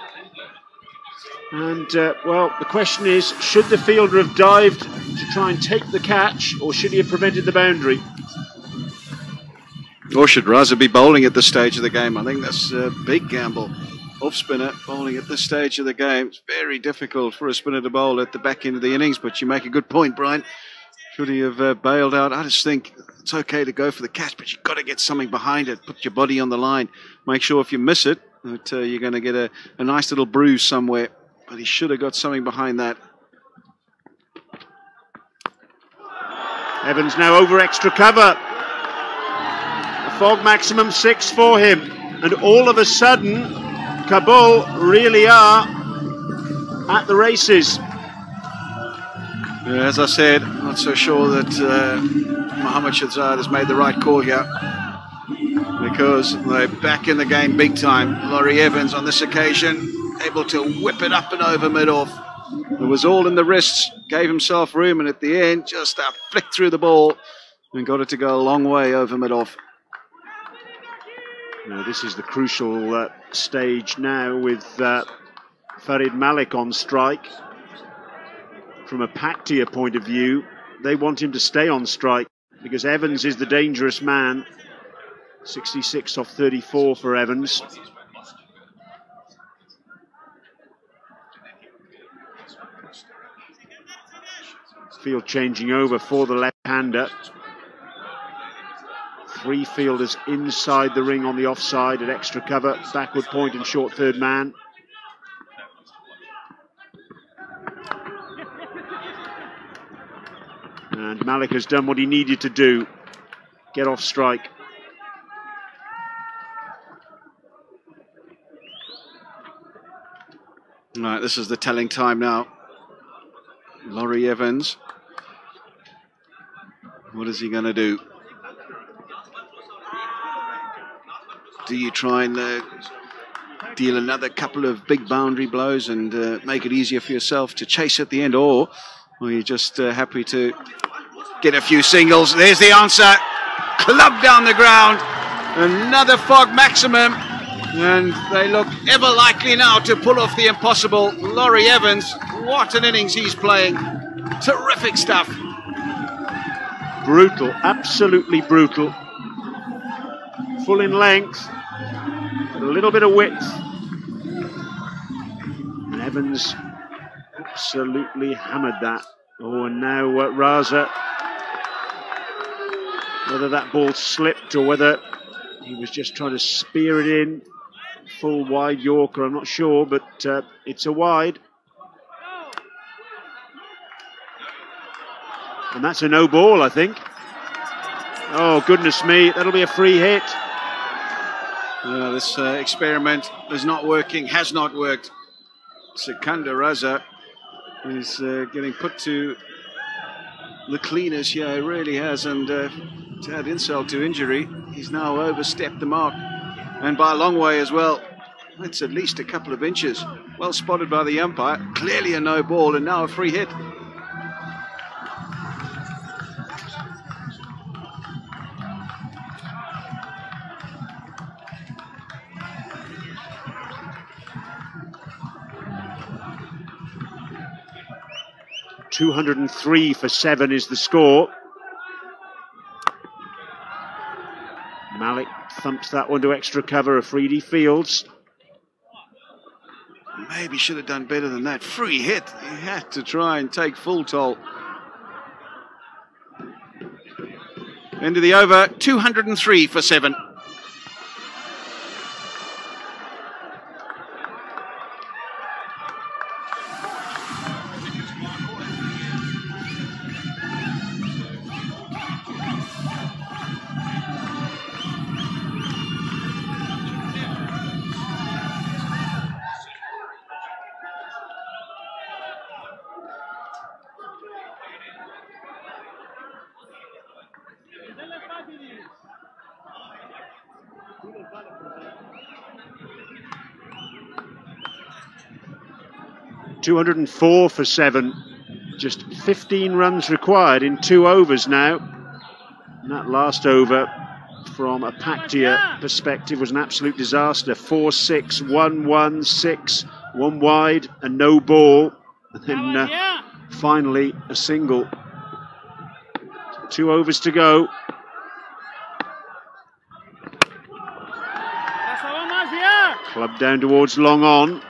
And, well, the question is, should the fielder have dived to try and take the catch, or should he have prevented the boundary? Or should Raza be bowling at this stage of the game? I think that's a big gamble. Off spinner bowling at this stage of the game. It's very difficult for a spinner to bowl at the back end of the innings, but you make a good point, Brian. Should he have bailed out? I just think it's okay to go for the catch, but you've got to get something behind it. Put your body on the line. Make sure if you miss it, that you're going to get a nice little bruise somewhere. But he should have got something behind that. Evans now over extra cover. A fog maximum 6 for him. And all of a sudden, Kabul really are at the races. As I said, I'm not so sure that Mohammad Shahzad has made the right call here, because they're back in the game big time. Laurie Evans on this occasion able to whip it up and over mid-off. It was all in the wrists, gave himself room, and at the end just a flick through the ball and got it to go a long way over mid-off. Now, this is the crucial stage now with Farid Malik on strike. From a Paktia point of view, they want him to stay on strike because Evans is the dangerous man. 66 off 34 for Evans. Field changing over for the left-hander. 3 fielders inside the ring on the offside at extra cover, backward point and short third man. And Malik has done what he needed to do, get off strike. Right, this is the telling time now. Laurie Evans. What is he going to do? Do you try and deal another couple of big boundary blows and make it easier for yourself to chase at the end, or are you just happy to get a few singles? There's the answer. Club down the ground. Another fog maximum. And they look ever likely now to pull off the impossible. Laurie Evans, what an innings he's playing. Terrific stuff. Brutal, absolutely brutal. Full in length, a little bit of width. And Evans absolutely hammered that. Oh, and now Raza, whether that ball slipped or whether he was just trying to spear it in, full wide Yorker, I'm not sure, but it's a wide. And that's a no ball, I think. Oh, goodness me, that'll be a free hit. This experiment is not working, has not worked. Sikandar Raza is getting put to the cleaners here. He really has, and to add insult to injury, he's now overstepped the mark, and by a long way as well. It's at least a couple of inches. Well spotted by the umpire. Clearly a no ball, and now a free hit. .203 for 7 is the score. Malik thumps that one to extra cover. Afridi fields. Maybe should have done better than that. Free hit. He had to try and take full toll. End of the over. 203 for 7. .204 for 7. Just 15 runs required in 2 overs now. And that last over, from a Paktia perspective, was an absolute disaster. 4-6, 1-1, 6, 1 wide, and no ball. And then finally a single. 2 overs to go. Club down towards long on.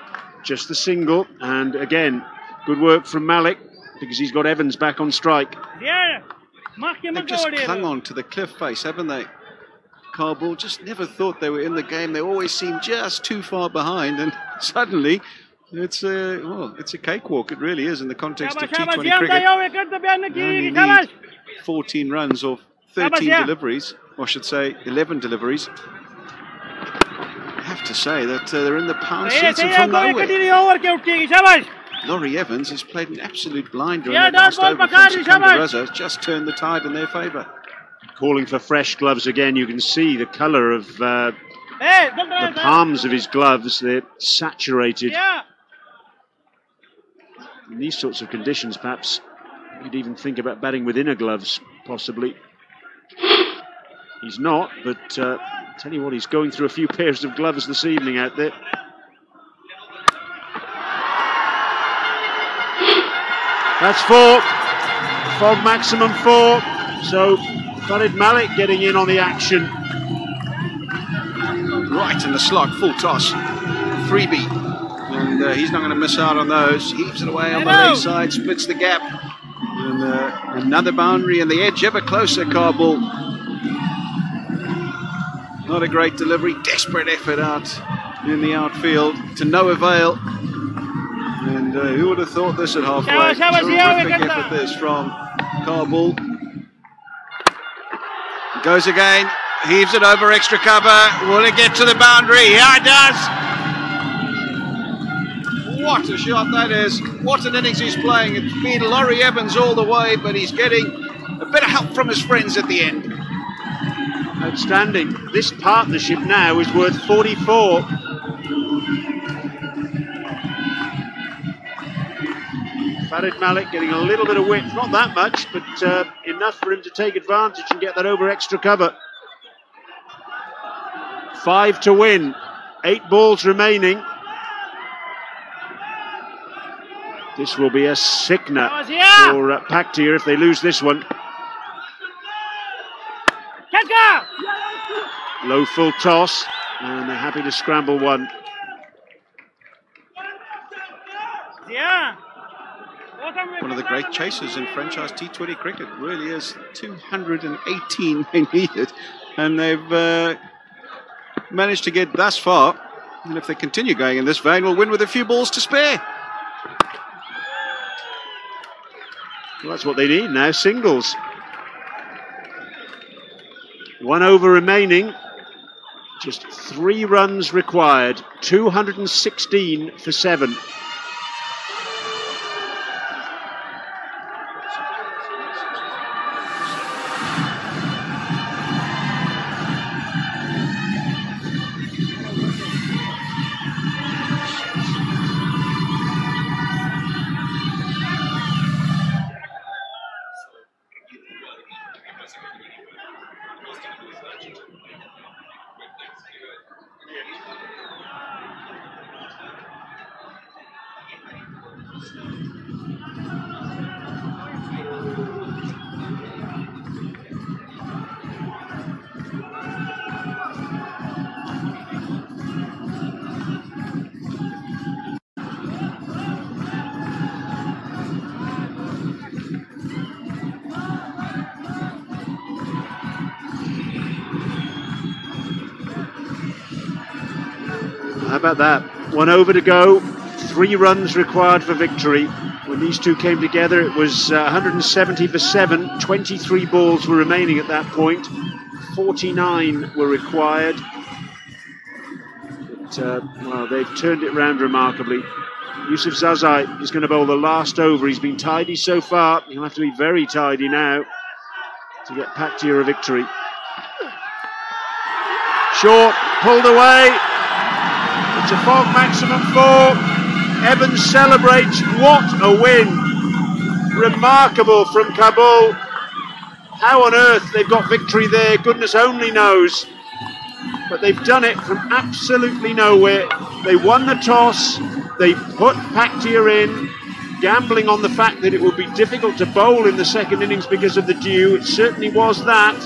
Just the single, and again, good work from Malik, because he's got Evans back on strike. They've just clung on to the cliff face, haven't they? Kabul just never thought they were in the game. They always seemed just too far behind, and suddenly it's a cakewalk. It really is in the context of T20 cricket. You need 14 runs or 13 deliveries, or I should say 11 deliveries. I have to say that they're in the pound seats and from nowhere. Laurie Evans has played an absolute blinder in that last over from Sikandar Raza. Just turned the tide in their favour. Calling for fresh gloves again. You can see the colour of the palms of his gloves. They're saturated. In these sorts of conditions, perhaps you'd even think about batting with inner gloves, possibly. He's not, but tell you what, he's going through a few pairs of gloves this evening out there. That's 4. Fog maximum 4. So Farid Malik getting in on the action. Right in the slot, full toss. Freebie. And he's not going to miss out on those. Heaves it away on the leg side, splits the gap. And another boundary and the edge ever closer, Kabul. Not a great delivery, desperate effort out in the outfield to no avail. And who would have thought this at halfway? Terrific effort this from Kabul. Goes again, heaves it over extra cover. Will it get to the boundary? Yeah, it does. What a shot that is. What an innings he's playing. It's been Laurie Evans all the way, but he's getting a bit of help from his friends at the end. Outstanding. This partnership now is worth 44. Farid Malik getting a little bit of width, not that much, but enough for him to take advantage and get that over extra cover. 5 to win, 8 balls remaining. This will be a sickener for Paktia if they lose this one. Low full toss, and they're happy to scramble one. One of the great chasers in franchise T20 cricket. Really is. 218 they needed, and they've managed to get thus far. And if they continue going in this vein, will win with a few balls to spare. Well, that's what they need now, singles. 1 over remaining. Just 3 runs required. 216 for 7. How about that? 1 over to go, 3 runs required for victory. When these two came together, it was 170 for 7. 23 balls were remaining at that point. 49 were required. But, well, they've turned it round remarkably. Yusuf Zazai is going to bowl the last over. He's been tidy so far. He'll have to be very tidy now to get Paktia a victory. Short, pulled away. It's a fog maximum 4. Evans celebrates. What a win. Remarkable from Kabul. How on earth they've got victory there, goodness only knows. But they've done it from absolutely nowhere. They won the toss. They put Paktia in, gambling on the fact that it would be difficult to bowl in the second innings because of the dew. It certainly was that.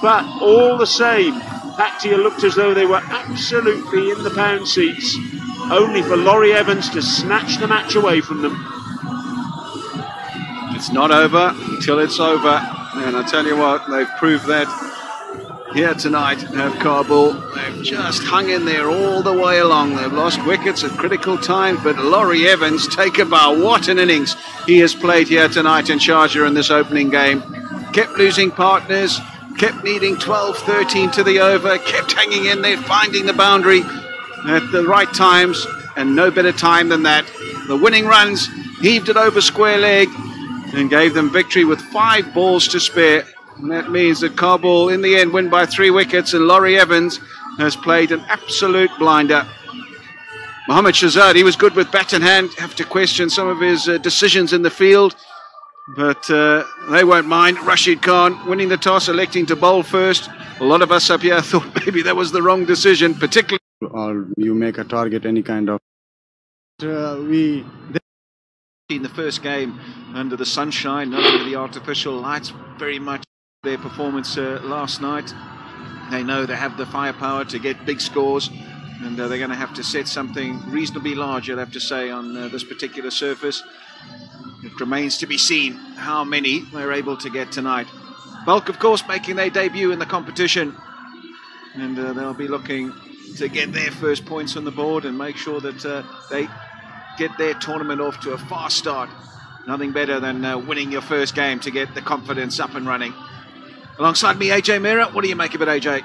But all the same, Paktia looked as though they were absolutely in the pound seats, only for Laurie Evans to snatch the match away from them. It's not over until it's over. And I tell you what, they've proved that here tonight at Kabul. They've just hung in there all the way along. They've lost wickets at critical times, but Laurie Evans, take a bow. What an innings he has played here tonight in Sharjah in this opening game. Kept losing partners, kept needing 12, 13 to the over, kept hanging in there, finding the boundary at the right times, and no better time than that. The winning runs, heaved it over square leg, and gave them victory with 5 balls to spare. And that means that Kabul, in the end, win by 3 wickets, and Laurie Evans has played an absolute blinder. Mohammad Shahzad, he was good with bat in hand. Have to question some of his decisions in the field, but they won't mind. Rashid Khan winning the toss, electing to bowl first. A lot of us up here thought maybe that was the wrong decision, particularly. Or you make a target any kind of. In the first game under the sunshine, not under the artificial lights, very much their performance last night. They know they have the firepower to get big scores, and they're going to have to set something reasonably large, I'll have to say, on this particular surface. It remains to be seen how many they're able to get tonight. Balkh, of course, making their debut in the competition, and they'll be looking to get their first points on the board and make sure that they get their tournament off to a fast start. Nothing better than winning your first game to get the confidence up and running. Alongside me, AJ Mera. What do you make of it, AJ?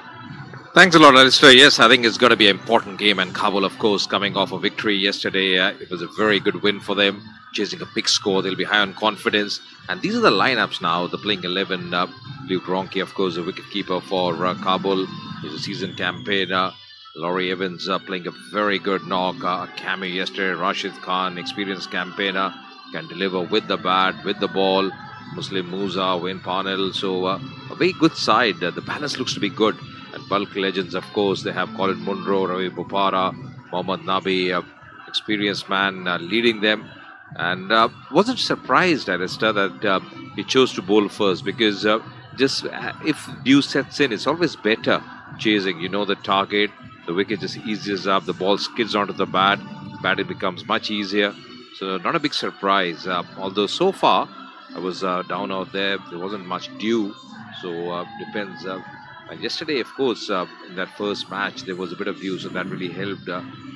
Thanks a lot, Alistair. Yes, I think it's going to be an important game, and Kabul, of course, coming off a victory yesterday. It was a very good win for them, chasing a big score. They'll be high on confidence. And these are the lineups now, the playing 11. Luke Ronke, of course, a wicketkeeper for Kabul. He's a seasoned campaigner. Laurie Evans playing a very good knock. A cameo yesterday. Rashid Khan, experienced campaigner, can deliver with the bat, with the ball. Muslim Musa, Wayne Parnell. So a very good side. The balance looks to be good. And Balkh legends, of course, they have Colin Munro, Ravi Bopara, Mohammad Nabi, experienced man leading them. And wasn't surprised, Alistair, that he chose to bowl first, because just if dew sets in, it's always better chasing. You know the target, the wicket just eases up, the ball skids onto the bat, batting becomes much easier. So not a big surprise. Although so far I was down out there wasn't much dew, so depends. And yesterday, of course, in that first match, there was a bit of dew, so that really helped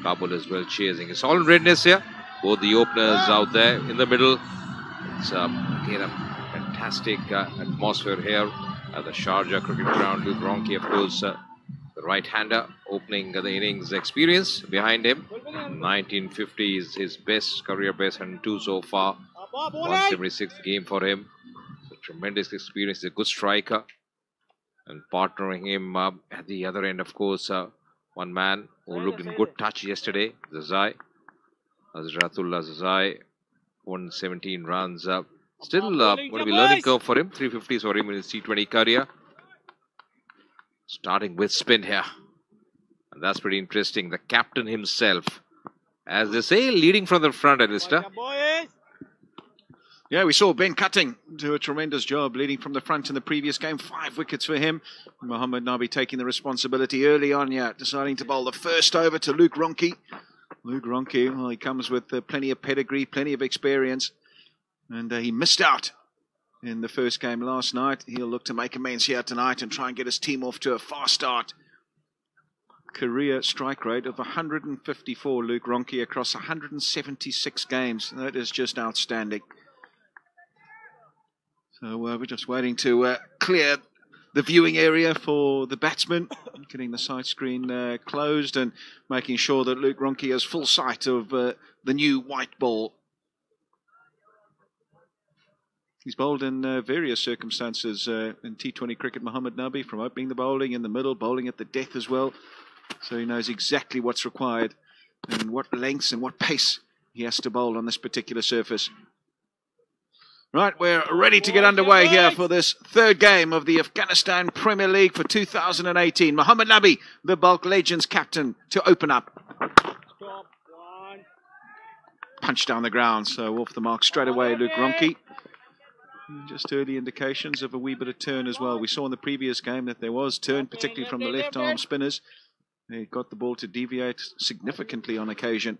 Kabul as well chasing. It's all in redness here. Both the openers out there in the middle. It's again a fantastic atmosphere here at the Sharjah cricket ground. Luke Ronke, of course, the right-hander opening the innings experience behind him. 1950 is his best, career best, 102 so far. 176th game for him. So tremendous experience. He's a good striker. And partnering him at the other end, of course, one man who looked in good touch yesterday, Zazai. Hazratullah Zazai, 117 runs, Still going to be learning curve for him. 350s for him in his T20 career. Starting with spin here. And that's pretty interesting. The captain himself, as they say, leading from the front, Alistair. Yeah, we saw Ben Cutting do a tremendous job leading from the front in the previous game. 5 wickets for him. Mohammad Nabi taking the responsibility early on, deciding to bowl the first over to Luke Ronchi. Luke Ronchi, well, he comes with plenty of pedigree, plenty of experience. And he missed out in the first game last night. He'll look to make amends here tonight and try and get his team off to a fast start. Career strike rate of 154, Luke Ronchi, across 176 games. That is just outstanding. So we're just waiting to clear the viewing area for the batsman, getting the side screen closed and making sure that Luke Ronchi has full sight of the new white ball. He's bowled in various circumstances in T20 cricket, Mohammad Nabi, from opening the bowling in the middle, bowling at the death as well. So he knows exactly what's required and what lengths and what pace he has to bowl on this particular surface. Right, we're ready to get underway here for this third game of the Afghanistan Premier League for 2018. Mohammad Nabi, the Balkh Legends captain, to open up. Punch down the ground, so off the mark straight away, Luke Ronchi. Just early indications of a wee bit of turn as well. We saw in the previous game that there was turn, particularly from the left-arm spinners. They got the ball to deviate significantly on occasion.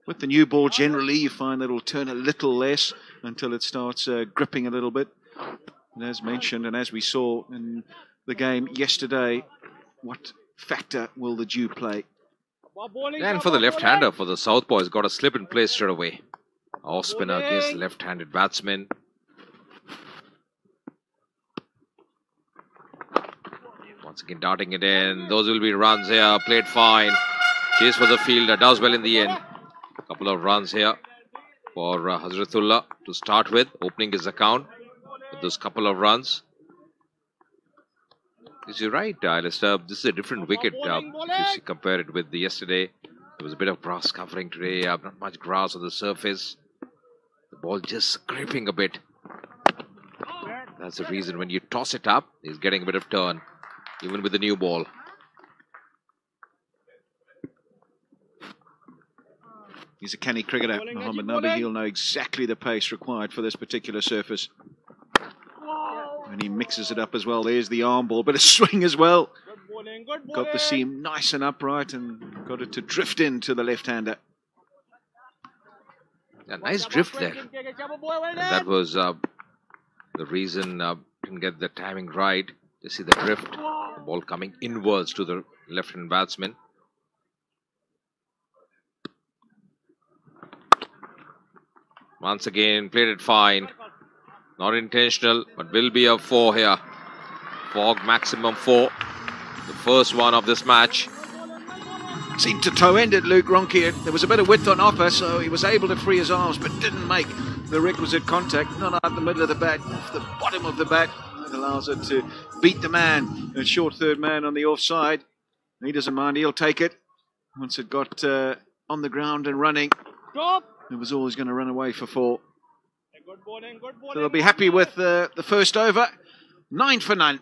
With the new ball, generally, you find that it'll turn a little less until it starts gripping a little bit. And as mentioned, and as we saw in the game yesterday, what factor will the dew play? And for the left-hander, for the southpaw, he's got a slip in place straight away. Off spinner against the left-handed batsman. Once again, darting it in. Those will be runs here. Played fine. Chase for the fielder. Does well in the end. A couple of runs here for Hazratullah to start with, opening his account with those couple of runs. Yes, you're right, Alistair. This is a different wicket if you compare it with yesterday. There was a bit of grass covering today, not much grass on the surface. The ball just scraping a bit. That's the reason when you toss it up, he's getting a bit of turn, even with the new ball. He's a canny cricketer, Mohammad Nabi. He'll know exactly the pace required for this particular surface. And he mixes it up as well. There's the arm ball, but a swing as well. Got the seam nice and upright and got it to drift into the left-hander. A nice drift there. And that was the reason didn't get the timing right. You see the drift, the ball coming inwards to the left-hand batsman. Once again, played it fine. Not intentional, but will be a 4 here. Fog maximum 4. The first one of this match. Seemed to toe-end it, Luke Ronchi. There was a bit of width on offer, so he was able to free his arms, but didn't make the requisite contact. Not out the middle of the bat, off the bottom of the bat. That allows it to beat the man, a short third man on the offside. He doesn't mind, he'll take it. Once it got on the ground and running, it was always going to run away for 4. So they'll be happy with the first over. 9 for none.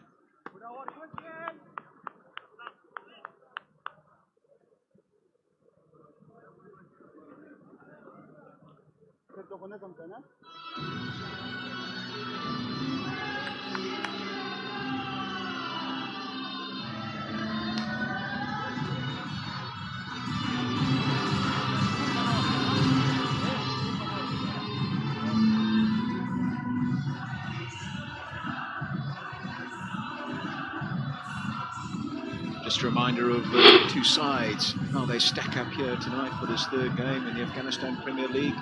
Just a reminder of the two sides, how they stack up here tonight for this third game in the Afghanistan Premier League.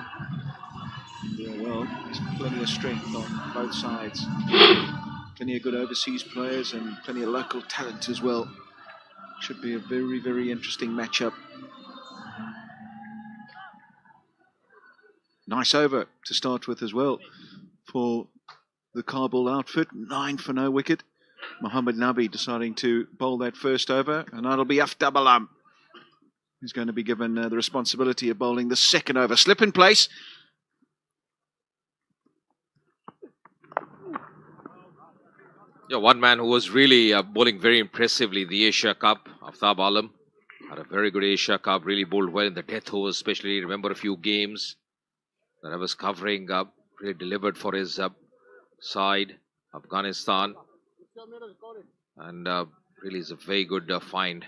Yeah, well, there's plenty of strength on both sides. Plenty of good overseas players and plenty of local talent as well. Should be a very, very interesting matchup. Nice over to start with as well for the Kabul outfit. 9 for no wicket. Mohammad Nabi deciding to bowl that first over, and that'll be Aftab Alam, who's going to be given the responsibility of bowling the second over. Slip in place. Yeah, one man who was really bowling very impressively, the Asia Cup, Aftab Alam. Had a very good Asia Cup, really bowled well in the death overs, especially. Remember a few games that I was covering up, really delivered for his side, Afghanistan. And really is a very good find.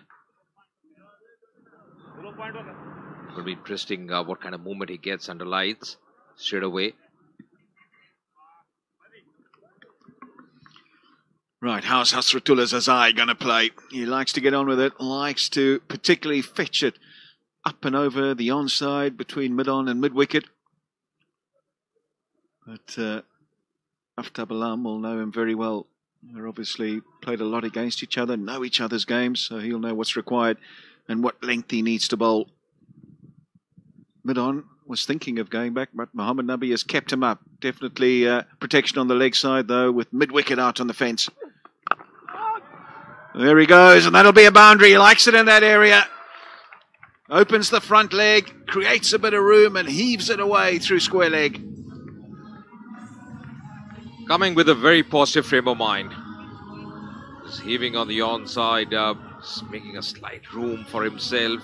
It will be interesting what kind of movement he gets under lights straight away. Right, how's Hasratullah Zazai going to play? He likes to get on with it, likes to particularly fetch it up and over the onside between mid-on and mid-wicket. But Aftab Alam will know him very well. They're obviously played a lot against each other, know each other's games, so he'll know what's required and what length he needs to bowl. Mid-on was thinking of going back, but Mohammad Nabi has kept him up. Definitely protection on the leg side, though, with mid-wicket out on the fence. There he goes, and that'll be a boundary. He likes it in that area. Opens the front leg, creates a bit of room, and heaves it away through square leg. Coming with a very positive frame of mind. Just heaving on the onside, just making a slight room for himself.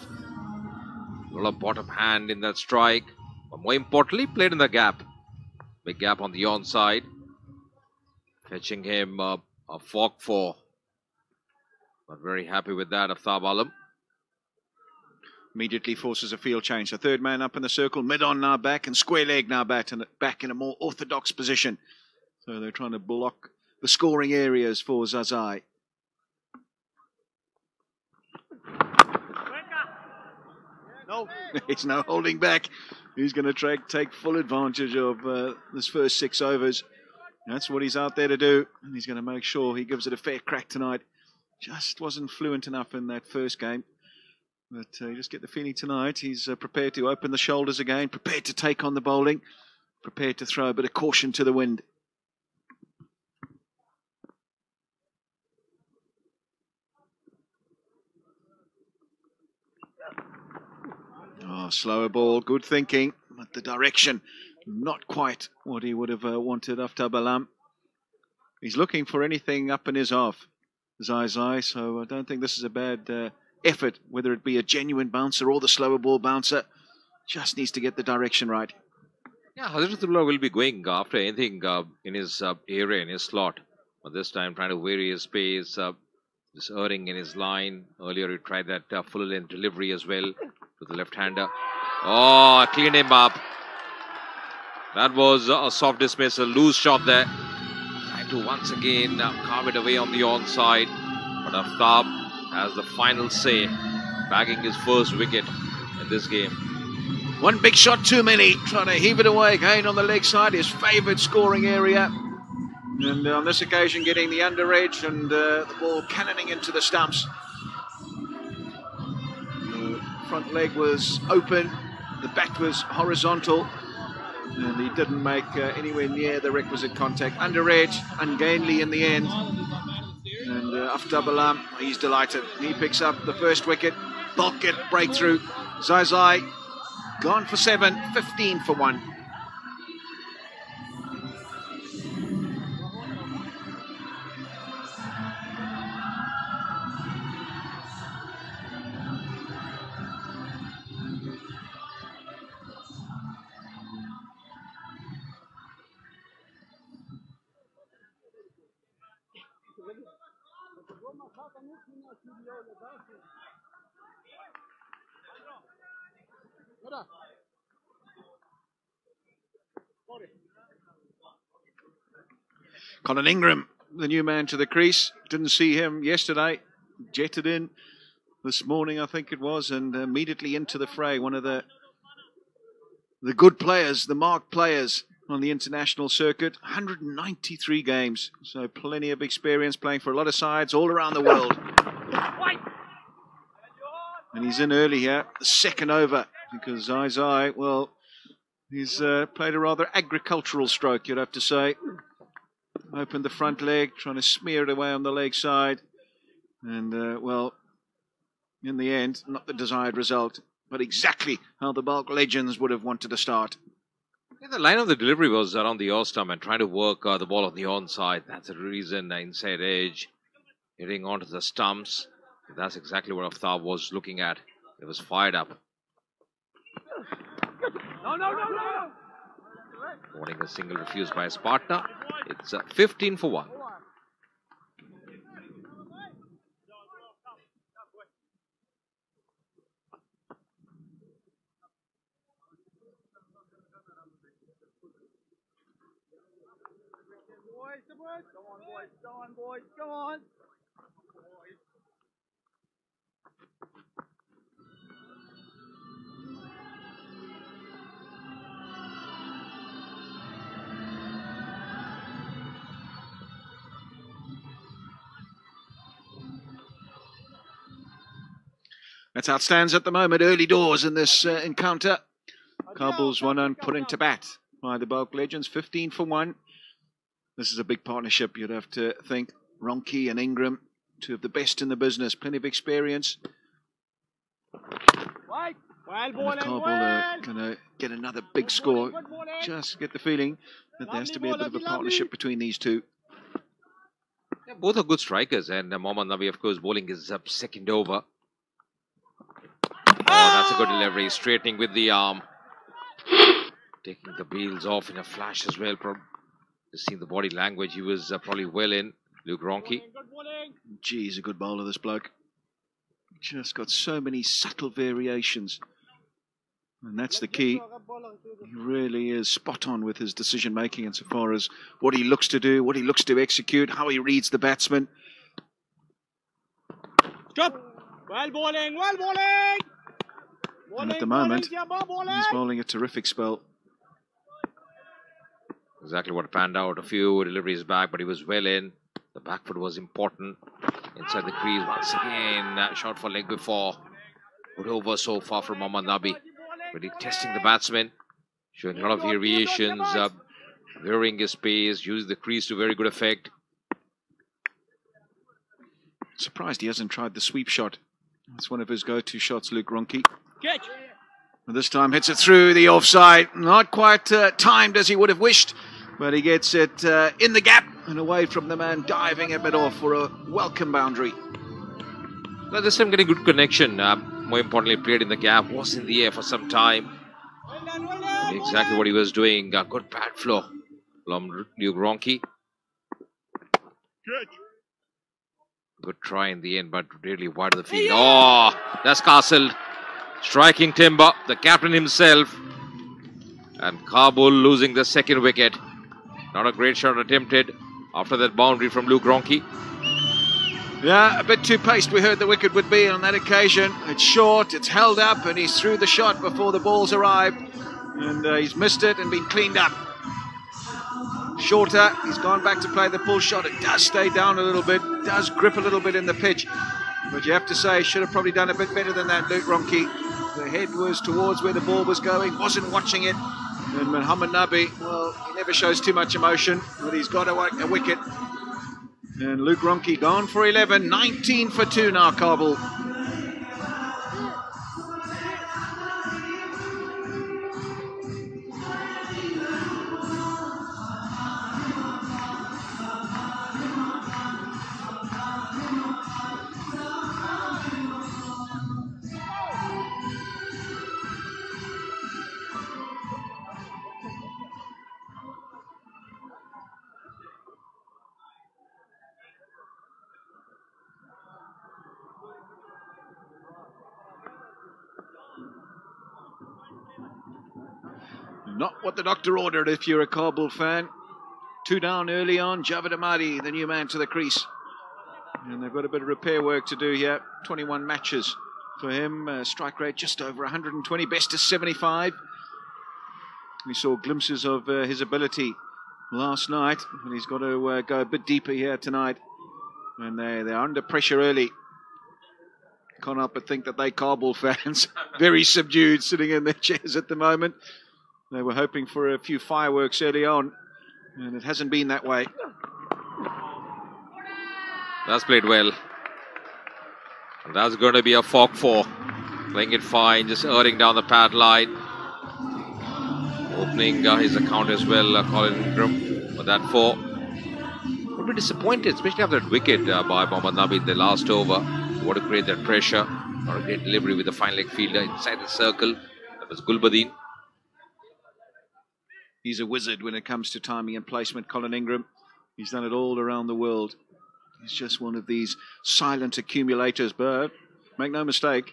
A little bottom hand in that strike. But more importantly, played in the gap. Big gap on the onside. Fetching him a fork 4. But very happy with that, Aftab Alam. Immediately forces a field change. The third man up in the circle, mid-on now back, and square leg now back in a more orthodox position. So they're trying to block the scoring areas for Zazai. No, he's no holding back. He's going to take full advantage of this first 6 overs. That's what he's out there to do. And he's going to make sure he gives it a fair crack tonight. Just wasn't fluent enough in that first game. But you just get the feeling tonight he's prepared to open the shoulders again, prepared to take on the bowling, prepared to throw a bit of caution to the wind. Oh, slower ball, good thinking, but the direction, not quite what he would have wanted after Balam. He's looking for anything up in his half, Zai, so I don't think this is a bad effort, whether it be a genuine bouncer or the slower ball bouncer. Just needs to get the direction right. Yeah, Hazratullah will be going after anything in his area, in his slot. But this time trying to vary his pace, just erring in his line. Earlier he tried that full length delivery as well to the left-hander. Oh, cleaned him up. That was a soft dismiss, a loose shot there. Trying to once again carve it away on the onside. But Aftab has the final say, bagging his first wicket in this game. One big shot too many, trying to heave it away again on the leg side, his favoured scoring area. And on this occasion getting the under edge and the ball cannoning into the stumps. The front leg was open, the bat was horizontal, and he didn't make anywhere near the requisite contact. Under edge, ungainly in the end. And Aftab Alam, he's delighted. He picks up the first wicket. Balkh get breakthrough. Zai gone for 7, 15 for 1. Colin Ingram, the new man to the crease. Didn't see him yesterday. Jetted in this morning, I think it was, and immediately into the fray. One of the good players, the marked players on the international circuit. 193 games, so plenty of experience playing for a lot of sides all around the world. And he's in early here, the second over, because Zai, well, he's played a rather agricultural stroke, you'd have to say. Opened the front leg, trying to smear it away on the leg side. And, well, in the end, not the desired result, but exactly how the Balkh legends would have wanted to start. Yeah, the line of the delivery was around the off stump and trying to work the ball on the onside. That's the reason inside edge, hitting onto the stumps. That's exactly what Aftab was looking at. It was fired up. No. Wanting a single refused by his partner. It's 15 for 1. Go on, boys, go on. That's how it stands at the moment. Early doors in this encounter. Kabul Zwanan put into bat by the Balkh legends. 15 for 1. This is a big partnership, you'd have to think. Ronke and Ingram, two of the best in the business. Plenty of experience. Well, And if Kabul are going to get another big score, just get the feeling that there has to be a bit of a partnership between these two. Yeah, both are good strikers, and Mohammad Nabi, of course, bowling is up second over. Oh, that's a good delivery. Straightening with the arm. Taking the wheels off in a flash as well. Just seeing the body language, he was probably well in. Luke Ronke. Gee, he's a good bowler, this bloke. Just got so many subtle variations. And that's the key. He really is spot on with his decision making insofar as what he looks to do, what he looks to execute, how he reads the batsman. Stop! Well bowling! And at the moment, he's bowling a terrific spell. Exactly what panned out. A few deliveries back, but he was well in. The back foot was important. Inside the crease once again. Shot for leg before. Good over so far from Mohammad Nabi. Really testing the batsman. Showing a lot of variations. Varying his pace. Using the crease to very good effect. Surprised he hasn't tried the sweep shot. That's one of his go-to shots, Luke Ronke. Catch! And this time hits it through the offside. Not quite timed as he would have wished. But he gets it in the gap and away from the man diving a bit off for a welcome boundary. Now this time getting good connection. More importantly, played in the gap. Was in the air for some time. Exactly what he was doing. Good pad flow from Luke Ronke. Good try in the end, but really wide of the field. Oh, that's castled. Striking timber. The captain himself. And Kabul losing the second wicket. Not a great shot attempted after that boundary from Luke Ronke. Yeah, a bit too paced we heard the wicket would be on that occasion. It's short, it's held up, and he's through the shot before the ball's arrived. And he's missed it and been cleaned up. Shorter, he's gone back to play the pull shot. It does stay down a little bit, does grip a little bit in the pitch. But you have to say, should have probably done a bit better than that, Luke Ronke. The head was towards where the ball was going, wasn't watching it. And Mohammad Nabi, well, he never shows too much emotion, but he's got a wicket. And Luke Ronke gone for 11, 19 for 2 now, Kabul. Not what the doctor ordered if you're a Kabul fan. 2 down early on. Javed Ahmadi, the new man to the crease. And they've got a bit of repair work to do here. 21 matches for him. Strike rate just over 120. Best is 75. We saw glimpses of his ability last night. And he's got to go a bit deeper here tonight. And they're under pressure early. Can't help but think that they Kabul fans very subdued sitting in their chairs at the moment. They were hoping for a few fireworks early on, and it hasn't been that way. That's played well. And that's going to be a fork 4. Playing it fine, just earning down the pad line. Opening his account as well, Colin Ingram, for that 4. Would be disappointed, especially after that wicket by Mohammad Nabi in the last over. Want to create that pressure. Not a great delivery with the fine leg fielder inside the circle. That was Gulbadin. He's a wizard when it comes to timing and placement, Colin Ingram. He's done it all around the world. He's just one of these silent accumulators, but make no mistake,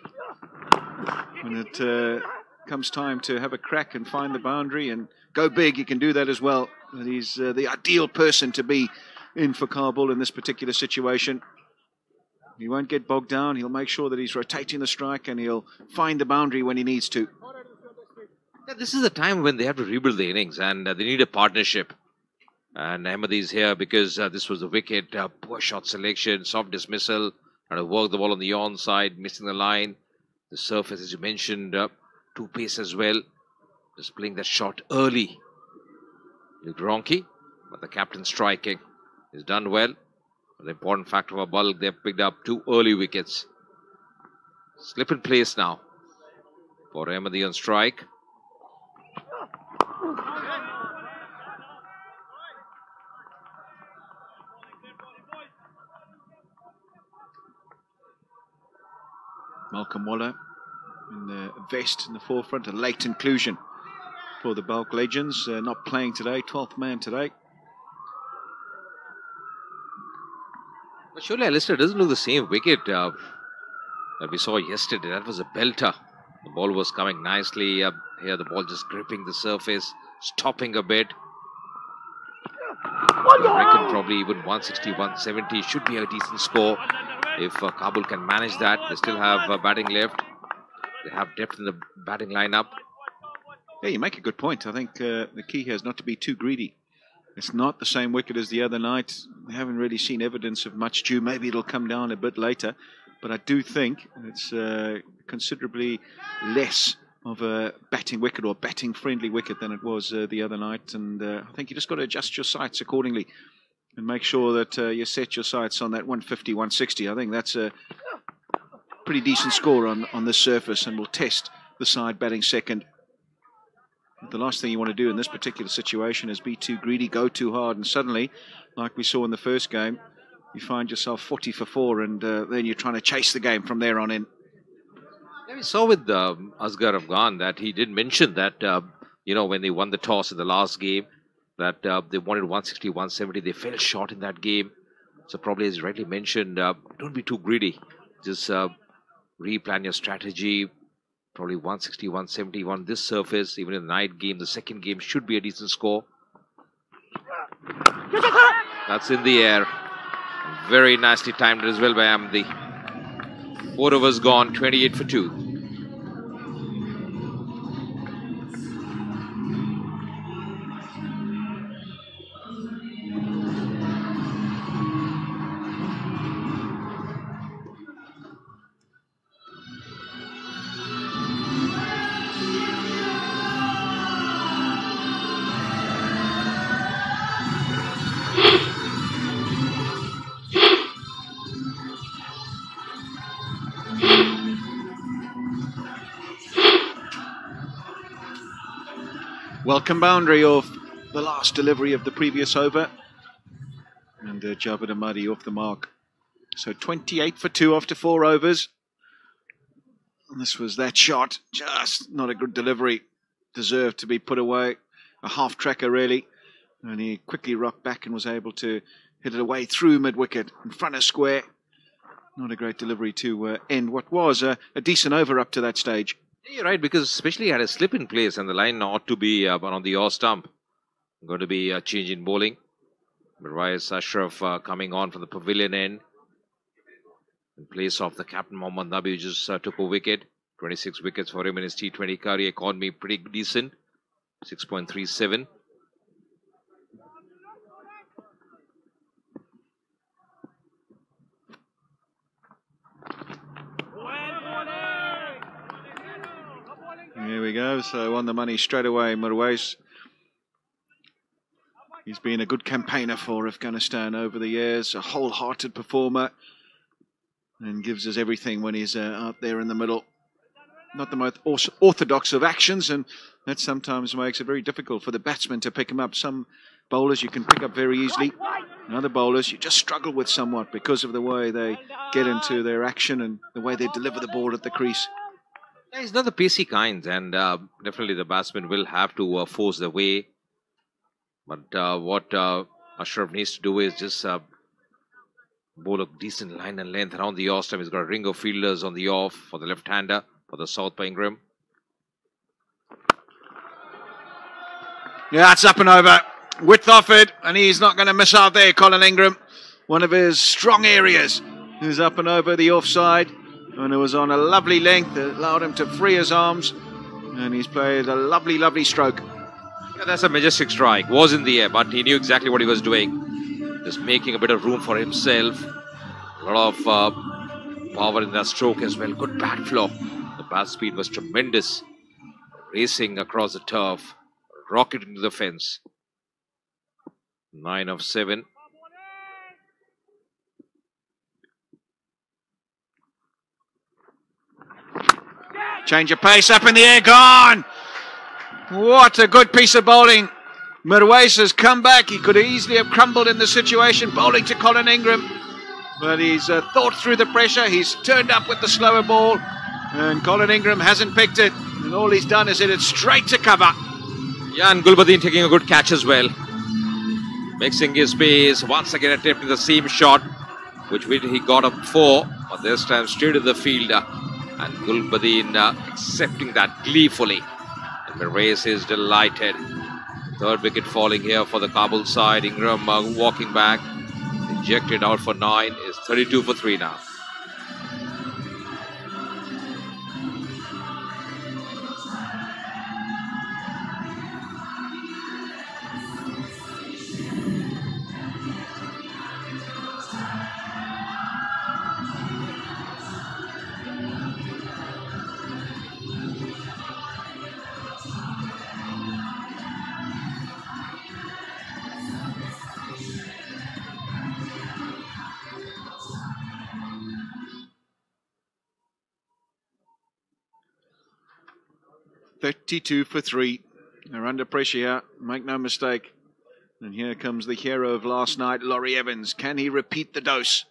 when it comes time to have a crack and find the boundary and go big, he can do that as well. And he's the ideal person to be in for Kabul in this particular situation. He won't get bogged down. He'll make sure that he's rotating the strike and he'll find the boundary when he needs to. Yeah, this is the time when they have to rebuild the innings and they need a partnership. And Ahmadi is here because this was a wicket, poor shot selection, soft dismissal, and to work the ball on the onside, missing the line. The surface, as you mentioned, two pace as well. Just playing that shot early. Gronki, but the captain striking. He's done well. The important factor of balkh, they've picked up 2 early wickets. Slip in place now for Ahmadi on strike. Malcolm Waller in the vest in the forefront, a late inclusion for the balkh legends. Not playing today, 12th man today. But surely Alistair doesn't look the same wicket that we saw yesterday. That was a belter. The ball was coming nicely. Here the ball just gripping the surface, stopping a bit. I reckon probably even 160, 170 should be a decent score. If Kabul can manage that, they still have batting left. They have depth in the batting lineup. Yeah, you make a good point. I think the key here is not to be too greedy. It's not the same wicket as the other night. We haven't really seen evidence of much dew. Maybe it'll come down a bit later. But I do think it's considerably less of a batting wicket or batting-friendly wicket than it was the other night. And I think you just got to adjust your sights accordingly and make sure that you set your sights on that 150, 160. I think that's a pretty decent score on this surface and will test the side batting second. The last thing you want to do in this particular situation is be too greedy, go too hard, and suddenly, like we saw in the first game, you find yourself 40 for 4, and then you're trying to chase the game from there on in. Yeah, we saw with Asghar Afghan that he did mention that, when they won the toss in the last game, that they wanted 160, 170. They fell short in that game. So probably, as rightly mentioned, don't be too greedy. Just replan your strategy. Probably 160, 170 on this surface. Even in the night game, the second game should be a decent score. That's in the air. Very nicely timed as well by Ahmadi. 4 overs gone, 28 for 2. Welcome boundary of the last delivery of the previous over. And Javed Ahmadi off the mark. So 28 for 2 after 4 overs. And this was that shot. Just not a good delivery. Deserved to be put away. A half tracker really. And he quickly rocked back and was able to hit it away through mid-wicket in front of square. Not a great delivery to end what was a decent over up to that stage. You're right, because especially he had a slip in place and the line ought to be on the off stump. Going to be a change in bowling. Mirwais Ashraf coming on from the pavilion end. In place of the captain Mohammad Nabi, who just took a wicket. 26 wickets for him in his T20 career. Economy pretty decent. 6.37. Here we go. So on the money straight away, Mirwais. He's been a good campaigner for Afghanistan over the years. A wholehearted performer. And gives us everything when he's out there in the middle. Not the most orthodox of actions. And that sometimes makes it very difficult for the batsman to pick him up. Some bowlers you can pick up very easily, and other bowlers you just struggle with somewhat because of the way they get into their action and the way they deliver the ball at the crease. Yeah, he's not the pacey kind, and definitely the batsman will have to force the way. But what Ashraf needs to do is just bowl a decent line and length around the off stump. He's got a ring of fielders on the off for the left-hander for the South Ingram. Yeah, it's up and over. Width offered, and he's not going to miss out there, Colin Ingram. One of his strong areas. He's up and over the offside, and it was on a lovely length that allowed him to free his arms, and he's played a lovely, lovely stroke. Yeah, that's a majestic strike. Was in the air, but he knew exactly what he was doing. Just making a bit of room for himself. A lot of power in that stroke as well. Good bat flow. The bat speed was tremendous. Racing across the turf. Rocketing to the fence. 9 of 7. Change of pace, up in the air, gone! What a good piece of bowling. Mirwais has come back. He could easily have crumbled in the situation, bowling to Colin Ingram. But he's thought through the pressure. He's turned up with the slower ball. And Colin Ingram hasn't picked it. And all he's done is hit it straight to cover. Yeah, and Gulbadin taking a good catch as well. Mixing his pace. Once again attempting the seam shot, which he got up for. But this time straight to the fielder. And Gulbadin accepting that gleefully. And Mirwais is delighted. Third wicket falling here for the Kabul side. Ingram walking back. Injected out for 9. Is 32 for 3 now. $32 for 3. They're under pressure here, make no mistake. And here comes the hero of last night, Laurie Evans. Can he repeat the dose?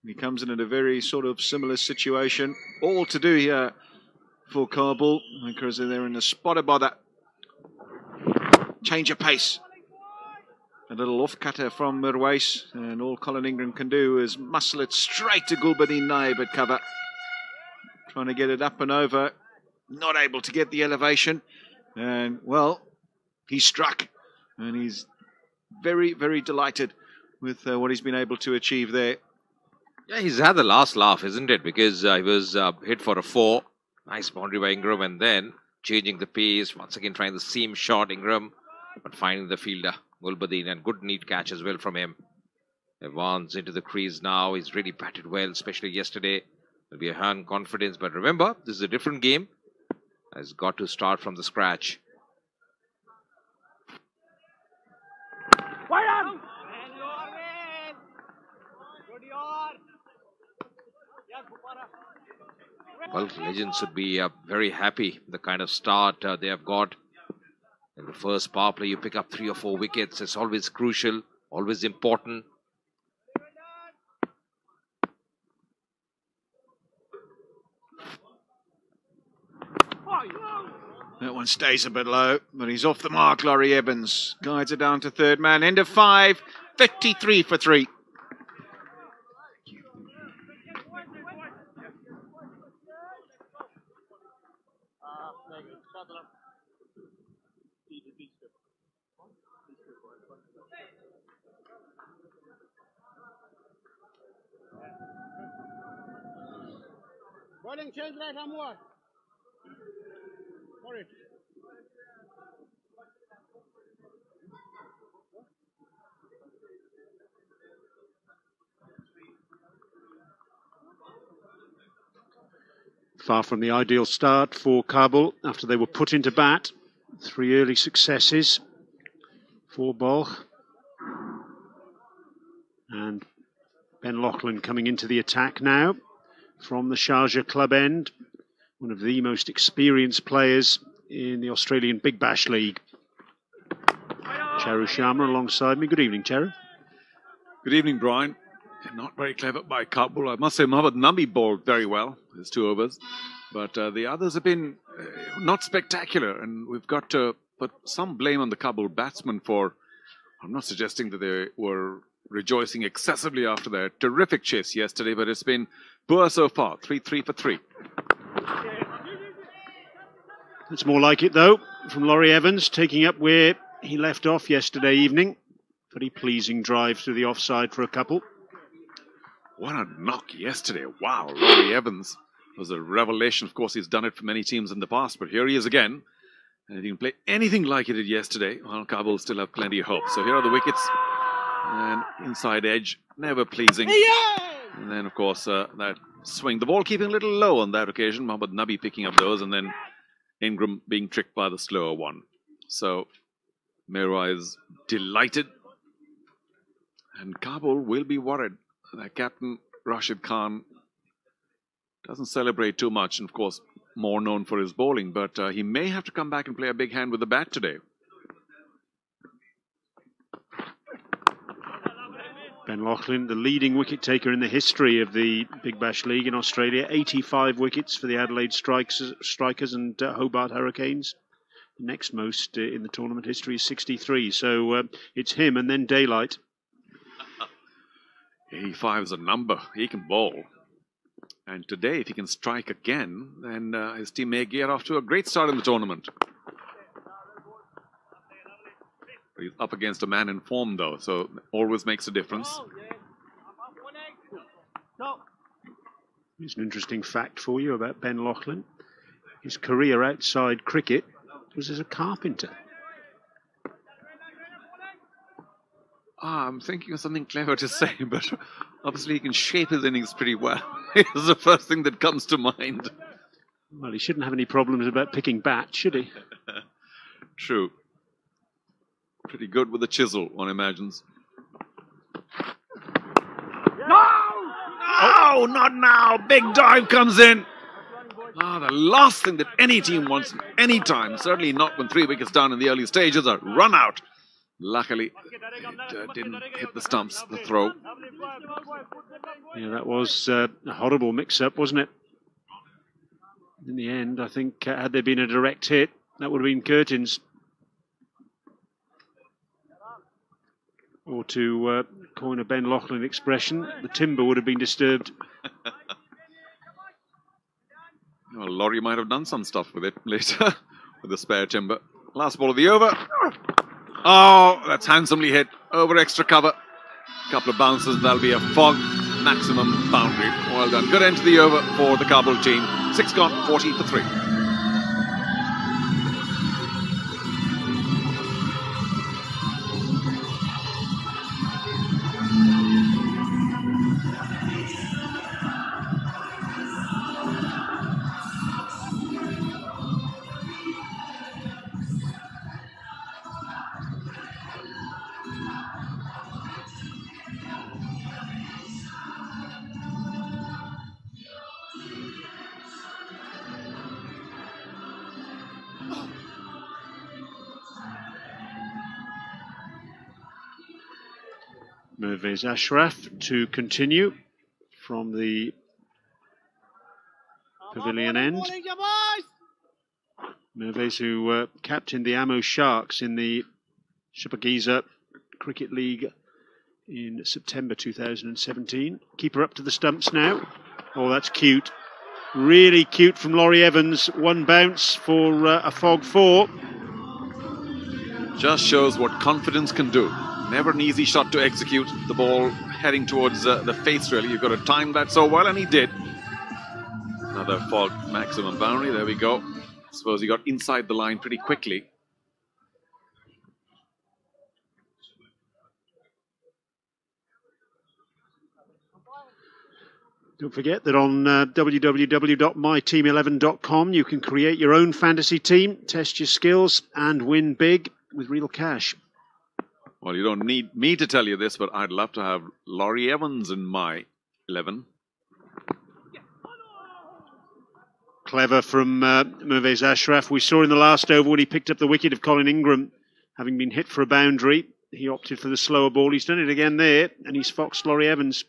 He comes in a very sort of similar situation. All to do here for Kabul, because they're in a spot of bother. Change of pace. A little off-cutter from Mirwais, and all Colin Ingram can do is muscle it straight to Gulbadin Naib at cover. Trying to get it up and over. Not able to get the elevation, and well, he struck, and he's very, very delighted with what he's been able to achieve there. Yeah, he's had the last laugh, isn't it? Because he was hit for a 4. Nice boundary by Ingram, and then changing the pace, once again trying the seam shot, Ingram, but finding the fielder, Gulbadin, and good neat catch as well from him. Evans into the crease now. He's really batted well, especially yesterday. There'll be a hand confidence, but remember, this is a different game. Has got to start from the scratch. Well, legends should be very happy the kind of start they have got. In the first power play, you pick up 3 or 4 wickets. It's always crucial, always important. That one stays a bit low, but he's off the mark, Laurie Evans. Guides it down to third man. End of 5, 53 for 3. Bowling change right arm over. For it. Far from the ideal start for Kabul after they were put into bat. 3 early successes for balkh. And Ben Loughlin coming into the attack now from the Sharjah club end. One of the most experienced players in the Australian Big Bash League. Charu Sharma alongside me. Good evening, Charu. Good evening, Brian. Not very clever by Kabul. I must say, Mohammad Nabi bowled very well, his 2 overs. But the others have been not spectacular. And we've got to put some blame on the Kabul batsmen for... I'm not suggesting that they were rejoicing excessively after their terrific chase yesterday, but it's been poor so far. 3 for 3. It's more like it, though, from Laurie Evans, taking up where he left off yesterday evening. Very pleasing drive to the offside for a couple. What a knock yesterday. Wow, Laurie Evans was a revelation. Of course, he's done it for many teams in the past, but here he is again. And if he can play anything like he did yesterday, well, Kabul still have plenty of hope. So here are the wickets. And inside edge, never pleasing. And then, of course, that swing. The ball keeping a little low on that occasion. Mohammad Nabi picking up those, and then Ingram being tricked by the slower one. So Mehra is delighted. And Kabul will be worried. Their captain, Rashid Khan, doesn't celebrate too much. And, of course, more known for his bowling. But he may have to come back and play a big hand with the bat today. Ben Loughlin, the leading wicket taker in the history of the Big Bash League in Australia. 85 wickets for the Adelaide Strikers and Hobart Hurricanes. The next most in the tournament history is 63. So it's him and then Daylight. 85 is a number. He can bowl. And today, if he can strike again, then his team may get off to a great start in the tournament. He's up against a man in form, though, so always makes a difference. Here's an interesting fact for you about Ben Loughlin. His career outside cricket was as a carpenter. I'm thinking of something clever to say, but obviously he can shape his innings pretty well. It's the first thing that comes to mind. Well, he shouldn't have any problems about picking bats, should he? True. Pretty good with the chisel, one imagines. No! Oh, not now! Big dive comes in. The last thing that any team wants any time, certainly not when 3 wickets down in the early stages, a run out. Luckily, it didn't hit the stumps, the throw. Yeah, that was a horrible mix-up, wasn't it? In the end, I think, had there been a direct hit, that would have been curtains. Or to coin a Ben Loughlin expression, the timber would have been disturbed. Well, Laurie might have done some stuff with it later, with the spare timber. Last ball of the over. Oh, that's handsomely hit. Over extra cover. Couple of bounces, that'll be a fog maximum boundary. Well done. Good end to the over for the Kabul team. 6 gone, 40 for 3. Mervez Ashraf to continue from the pavilion end. Mervez, who captained the Ammo Sharks in the Shipagiza Cricket League in September 2017. Keeper up to the stumps now. Oh, that's cute. Really cute from Laurie Evans. One bounce for a fog 4. Just shows what confidence can do. Never an easy shot to execute. The ball heading towards the face, really. You've got to time that so well, and he did. Another fog maximum boundary. There we go. I suppose he got inside the line pretty quickly. Don't forget that on www.myteam11.com you can create your own fantasy team, test your skills, and win big with real cash. Well, you don't need me to tell you this, but I'd love to have Laurie Evans in my 11. Clever from Mervez Ashraf. We saw in the last over when he picked up the wicket of Colin Ingram, having been hit for a boundary. He opted for the slower ball. He's done it again there, and he's foxed Laurie Evans.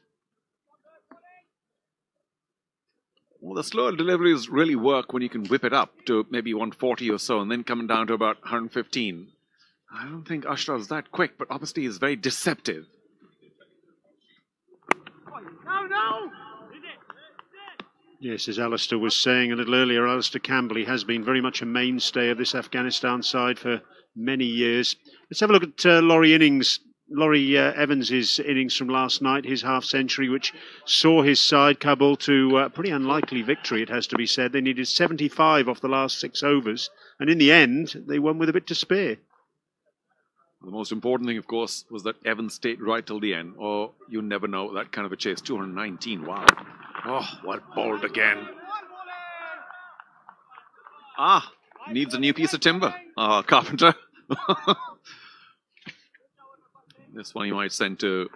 Well, the slower deliveries really work when you can whip it up to maybe 140 or so and then coming down to about 115. I don't think Ashraf's that quick, but obviously he's very deceptive. Yes, as Alistair was saying a little earlier, Alistair Campbell, he has been very much a mainstay of this Afghanistan side for many years. Let's have a look at Laurie Evans' innings from last night, his half-century, which saw his side, Kabul, to a pretty unlikely victory, it has to be said. They needed 75 off the last 6 overs, and in the end, they won with a bit to spare. The most important thing, of course, was that Evans stayed right till the end, or you never know, that kind of a chase. 219, wow. Oh, what bowled again. Ah, needs a new piece of timber. Carpenter. This one you might send to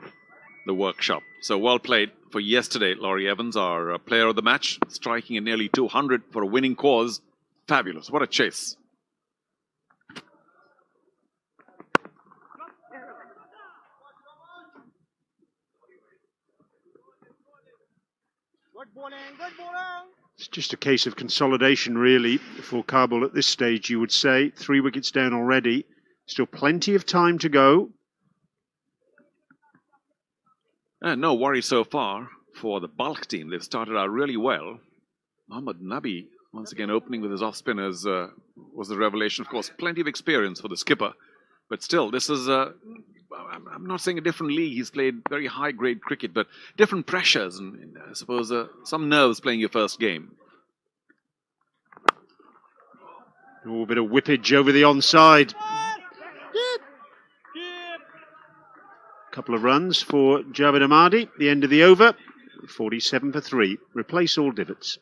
the workshop. So well played for yesterday, Laurie Evans, our player of the match, striking at nearly 200 for a winning cause. Fabulous. What a chase. It's just a case of consolidation, really, for Kabul at this stage, you would say. 3 wickets down already. Still plenty of time to go. No worry so far for the balkh team. They've started out really well. Mohammad Nabi, once again opening with his off-spinners, was the revelation. Of course, plenty of experience for the skipper. But still, this is, I'm not saying a different league. He's played very high-grade cricket, but different pressures and I suppose some nerves playing your first game. Oh, a bit of whippage over the onside. Couple of runs for Javed Ahmadi. The end of the over, 47 for 3. Replace all divots.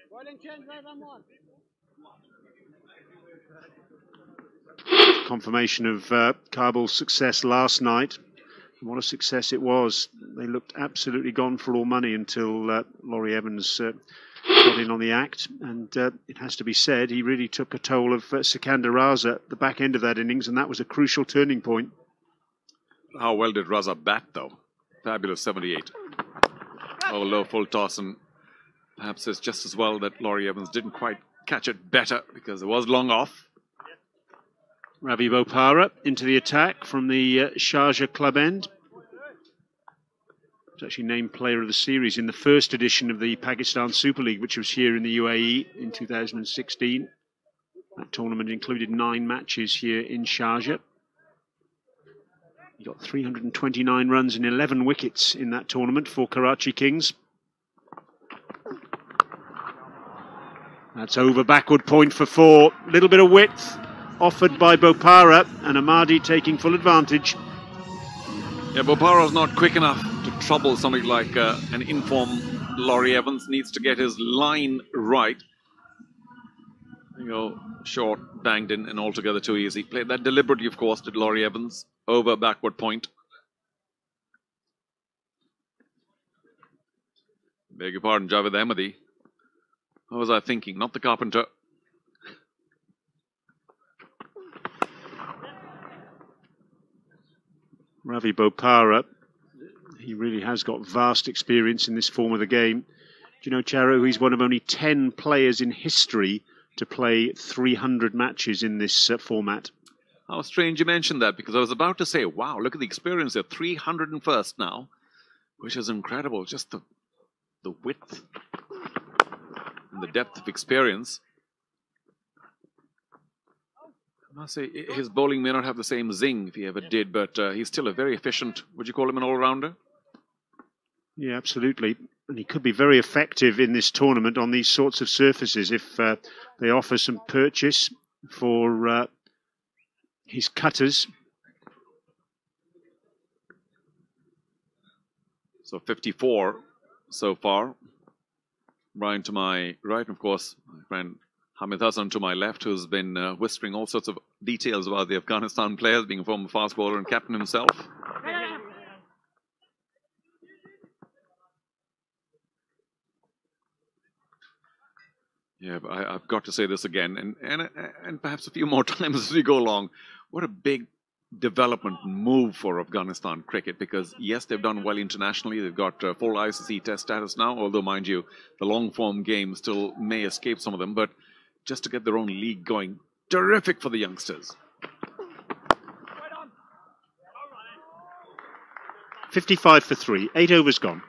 Bowling change right on one. Confirmation of Kabul's success last night. And what a success it was. They looked absolutely gone for all money until Laurie Evans got in on the act. And it has to be said, he really took a toll of Sikandar Raza at the back end of that innings, and that was a crucial turning point. How well did Raza bat, though? Fabulous 78. Oh, low full toss, and perhaps it's just as well that Laurie Evans didn't quite catch it better because it was long off. Ravi Bopara into the attack from the Sharjah club end. He was actually named Player of the Series in the first edition of the Pakistan Super League, which was here in the UAE in 2016. That tournament included 9 matches here in Sharjah. He got 329 runs and 11 wickets in that tournament for Karachi Kings. That's over backward point for 4. Little bit of width offered by Bopara, and Ahmadi taking full advantage. Yeah, Bopara's not quick enough to trouble somebody like an informed Laurie Evans. Needs to get his line right. You know, short, banged in, and altogether too easy. Played that deliberately, of course, did Laurie Evans. Over backward point. Beg your pardon, Javed Ahmadi. What was I thinking? Not the carpenter. Ravi Bopara, he really has got vast experience in this form of the game. Do you know, Charo, he's one of only 10 players in history to play 300 matches in this format. How strange you mentioned that, because I was about to say, wow, look at the experience. They're 301st now, which is incredible. Just the width and the depth of experience. I must say, his bowling may not have the same zing if he ever did, but he's still a very efficient, would you call him an all-rounder? Yeah, absolutely. And he could be very effective in this tournament on these sorts of surfaces if they offer some purchase for his cutters. So 54 so far. Brian to my right, and of course, my friend Hamid Hassan to my left, who's been whispering all sorts of details about the Afghanistan players, being a former fast bowler and captain himself. Yeah, but I've got to say this again, and perhaps a few more times as we go along. What a big development move for Afghanistan cricket, because yes, they've done well internationally. They've got full ICC test status now, although mind you, the long form game still may escape some of them, but just to get their own league going, terrific for the youngsters. 55 for 3, 8 overs gone.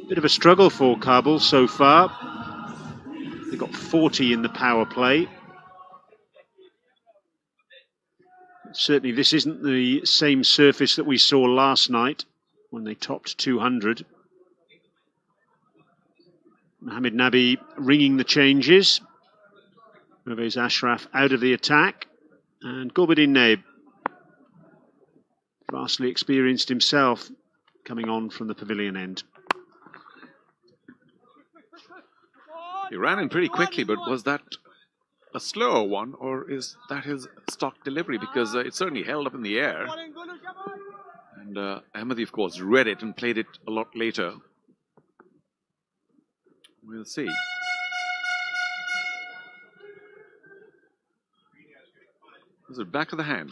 Bit of a struggle for Kabul so far. They've got 40 in the power play. Certainly this isn't the same surface that we saw last night when they topped 200. Mohammed Nabi ringing the changes. Pervez Ashraf out of the attack. And Gulbuddin Naib, vastly experienced himself, coming on from the pavilion end. He ran in pretty quickly, but was that a slower one, or is that his stock delivery? Because it certainly held up in the air. And Ahmadi, of course, read it and played it a lot later. We'll see. Was it back of the hand?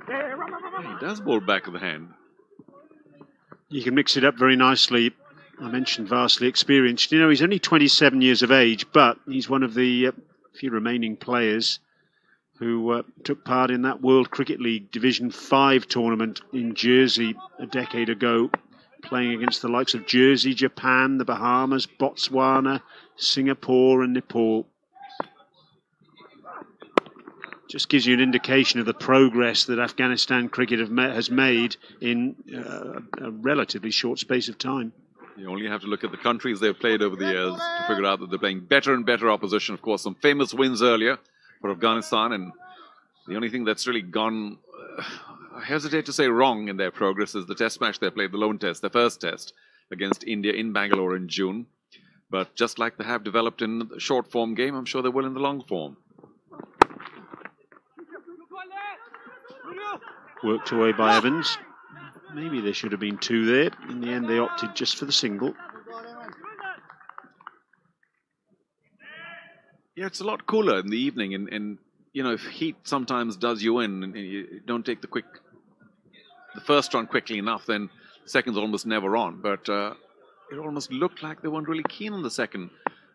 Yeah, he does bowl back of the hand. You can mix it up very nicely. I mentioned vastly experienced. You know, he's only 27 years of age, but he's one of the few remaining players who took part in that World Cricket League Division 5 tournament in Jersey a decade ago, playing against the likes of Jersey, Japan, the Bahamas, Botswana, Singapore and Nepal. Just gives you an indication of the progress that Afghanistan cricket has made in a relatively short space of time. You only have to look at the countries they've played over the years to figure out that they're playing better and better opposition. Of course, some famous wins earlier for Afghanistan, and the only thing that's really gone, I hesitate to say wrong in their progress, is the test match they played, the lone test, the first test against India in Bangalore in June. But just like they have developed in the short form game, I'm sure they will in the long form. Worked away by Evans. Maybe there should have been two there. In the end, they opted just for the single. Yeah, it's a lot cooler in the evening, and you know, if heat sometimes does you in, and you don't take the first run quickly enough, then the second's almost never on. But it almost looked like they weren't really keen on the second,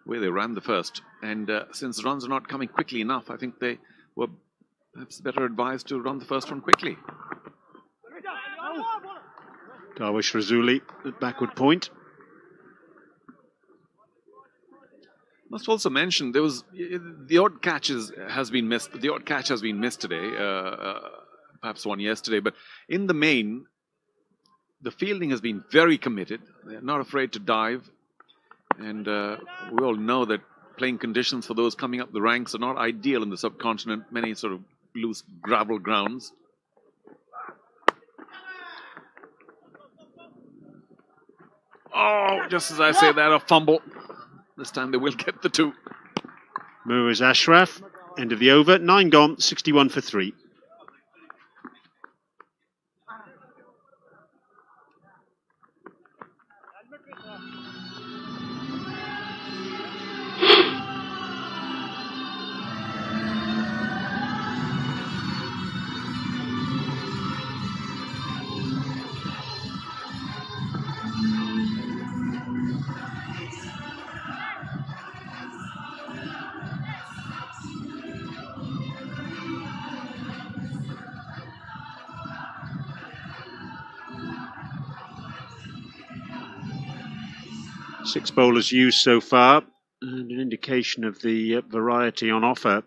where they ran the first. And since runs are not coming quickly enough, I think they were perhaps better advised to run the first one quickly. Darwish Razuli at backward point. Must also mention there was the odd catch has been missed. The odd catch has been missed today, perhaps one yesterday. But in the main, the fielding has been very committed. They're not afraid to dive, and we all know that playing conditions for those coming up the ranks are not ideal in the subcontinent. Many sort of loose gravel grounds. Oh, just as I say that, a fumble. This time they will get the two. Pervez Ashraf, end of the over, 9 gone, 61 for 3. 6 bowlers used so far, and an indication of the variety on offer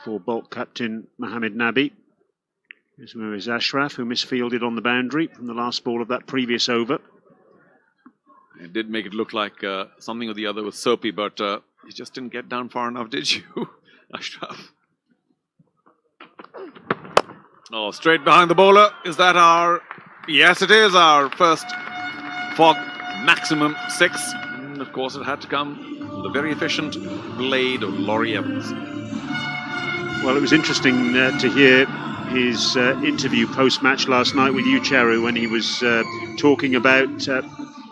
for Balkh captain Mohammad Nabi. Here's Muiz Ashraf, who misfielded on the boundary from the last ball of that previous over. It did make it look like something or the other was soapy, but you just didn't get down far enough, did you, Ashraf? Oh, straight behind the bowler. Is that our... Yes, it is our first fog maximum 6. And of course, it had to come from the very efficient blade of Laurie Evans. Well, it was interesting to hear his interview post-match last night with you, Charu, when he was talking about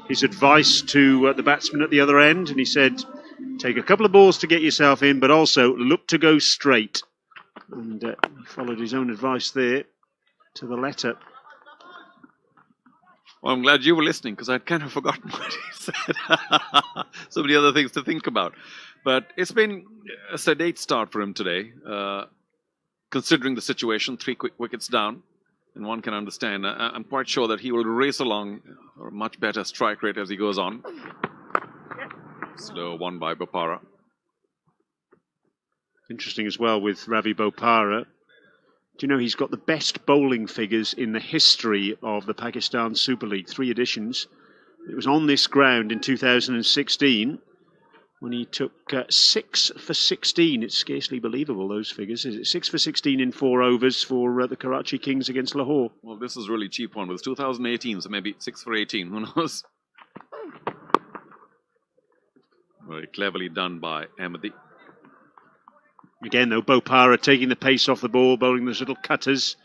his advice to the batsman at the other end. And he said, take a couple of balls to get yourself in, but also look to go straight. And he followed his own advice there to the letter. Well, I'm glad you were listening, because I'd kind of forgotten what he said. So many other things to think about. But it's been a sedate start for him today, considering the situation, 3 quick wickets down. And one can understand. I'm quite sure that he will race along a much better strike rate as he goes on. Slow one by Bopara. Interesting as well with Ravi Bopara. Do you know he's got the best bowling figures in the history of the Pakistan Super League, 3 editions. It was on this ground in 2016 when he took 6 for 16. It's scarcely believable, those figures. Is it 6 for 16 in 4 overs for the Karachi Kings against Lahore? Well, this is really cheap one. It was 2018, so maybe 6 for 18. Who knows? Very cleverly done by Ahmadi. Again, though, Bopara taking the pace off the ball, bowling those little cutters.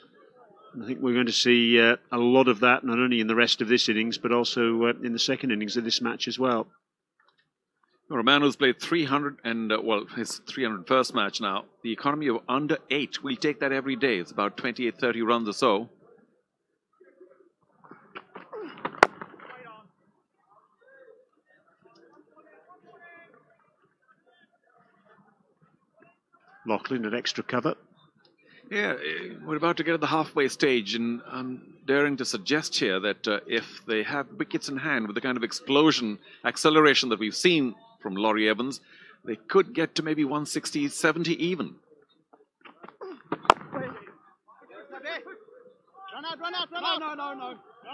I think we're going to see a lot of that, not only in the rest of this innings, but also in the second innings of this match as well. For a man who's played 300 and, well, his 301st match now, the economy of under 8, we'll take that every day. It's about 28, 30 runs or so. Lachlan at extra cover. Yeah, we're about to get at the halfway stage, and I'm daring to suggest here that if they have wickets in hand with the kind of explosion, acceleration that we've seen from Laurie Evans, they could get to maybe 160, 70 even.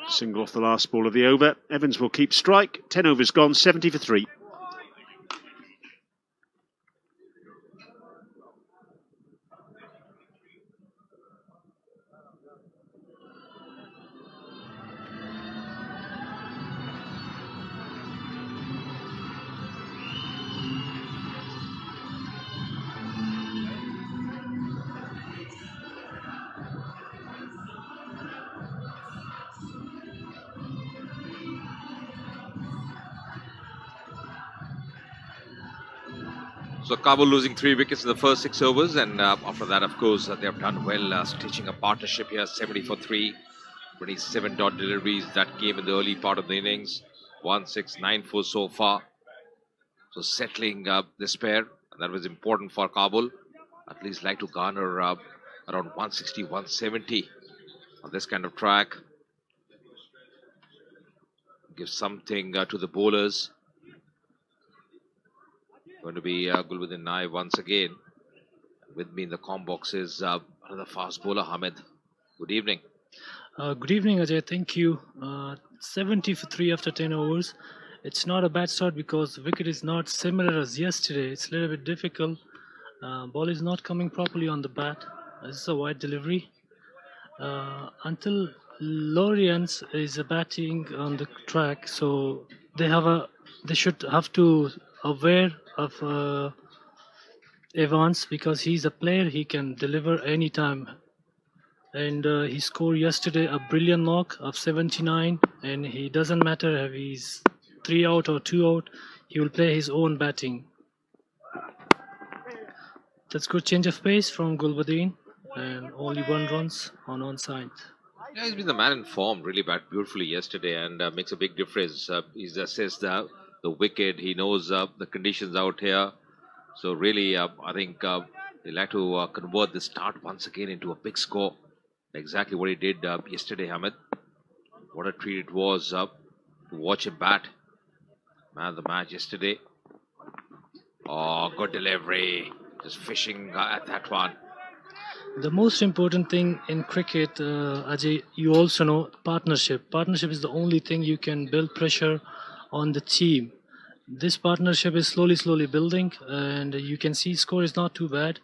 Single off the last ball of the over. Evans will keep strike. 10 overs gone, 70 for 3. So Kabul losing 3 wickets in the first 6 overs, and after that, of course, they have done well, stitching a partnership here, 70 for 3, 27 dot deliveries. That came in the early part of the innings, 1-6, 9-4 so far. So settling this pair, and that was important for Kabul. At least like to garner around 160, 170 on this kind of track. Give something to the bowlers. Going to be Gulbuddin Naib once again. With me in the comm box is another fast bowler, Hamid. Good evening. Good evening, Ajay. Thank you. 70 for 3 after 10 overs. It's not a bad start because the wicket is not similar as yesterday. It's a little bit difficult. Ball is not coming properly on the bat. This is a wide delivery. Until Lorians is batting on the track, so they should have to aware of Evans, because he's a player, he can deliver anytime. And he scored yesterday a brilliant knock of 79, and he doesn't matter if he's 3 out or 2 out, he will play his own batting. That's good change of pace from Gulbuddin, and only 1 runs on onside. Yeah, he's been the man in form, really bat beautifully yesterday, and makes a big difference. He's assessed the wicket, he knows the conditions out here. So really, I think they like to convert the start once again into a big score. Exactly what he did yesterday, Hamid. What a treat it was to watch him bat. Man of the match yesterday. Oh, good delivery. Just fishing at that one. The most important thing in cricket, Ajay, you also know partnership. Partnership is the only thing you can build pressure on the team. This partnership is slowly building, and you can see score is not too bad.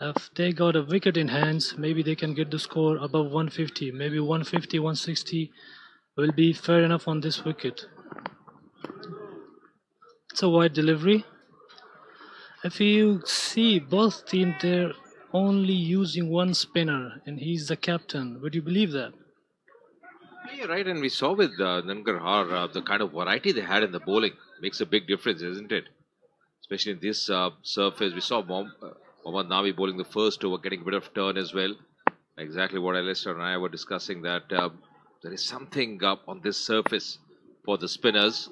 If they got a wicket in hands, maybe they can get the score above 150. Maybe 150, 160 will be fair enough on this wicket. It's a wide delivery. If you see both teams, they're only using one spinner, and he's the captain. Would you believe that? Yeah, right, and we saw with Nangarhar the kind of variety they had in the bowling makes a big difference, isn't it? Especially in this surface. We saw Mohammad Nabi bowling the first over, getting a bit of turn as well. Exactly what Alistair and I were discussing, that there is something on this surface for the spinners.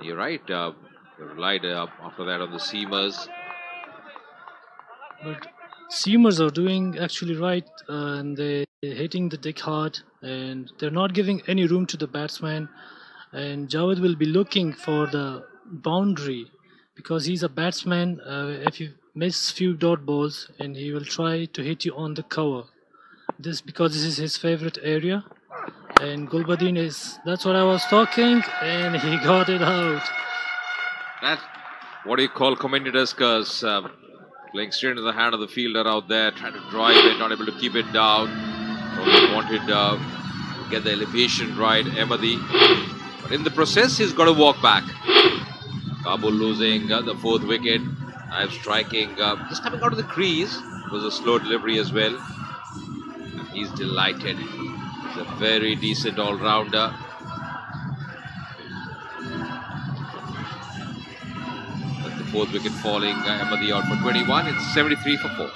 You're right, they relied after that on the seamers. But seamers are doing actually right, and they're hitting the deck hard, and they're not giving any room to the batsman. And Javed will be looking for the boundary because he's a batsman. If you miss few dot balls, and he will try to hit you on the cover. This because this is his favorite area. And Gulbadin that's what I was talking, and he got it out. That, what do you call commentators' curse? Playing straight into the hand of the fielder out there, trying to drive it, not able to keep it down. Only wanted to get the elevation right, Ahmadi. But in the process, he's got to walk back. Kabul losing the 4th wicket. I'm striking, just coming out of the crease. It was a slow delivery as well. And he's delighted. He's a very decent all-rounder. With the 4th wicket falling, Ahmadi out for 21. It's 73 for 4.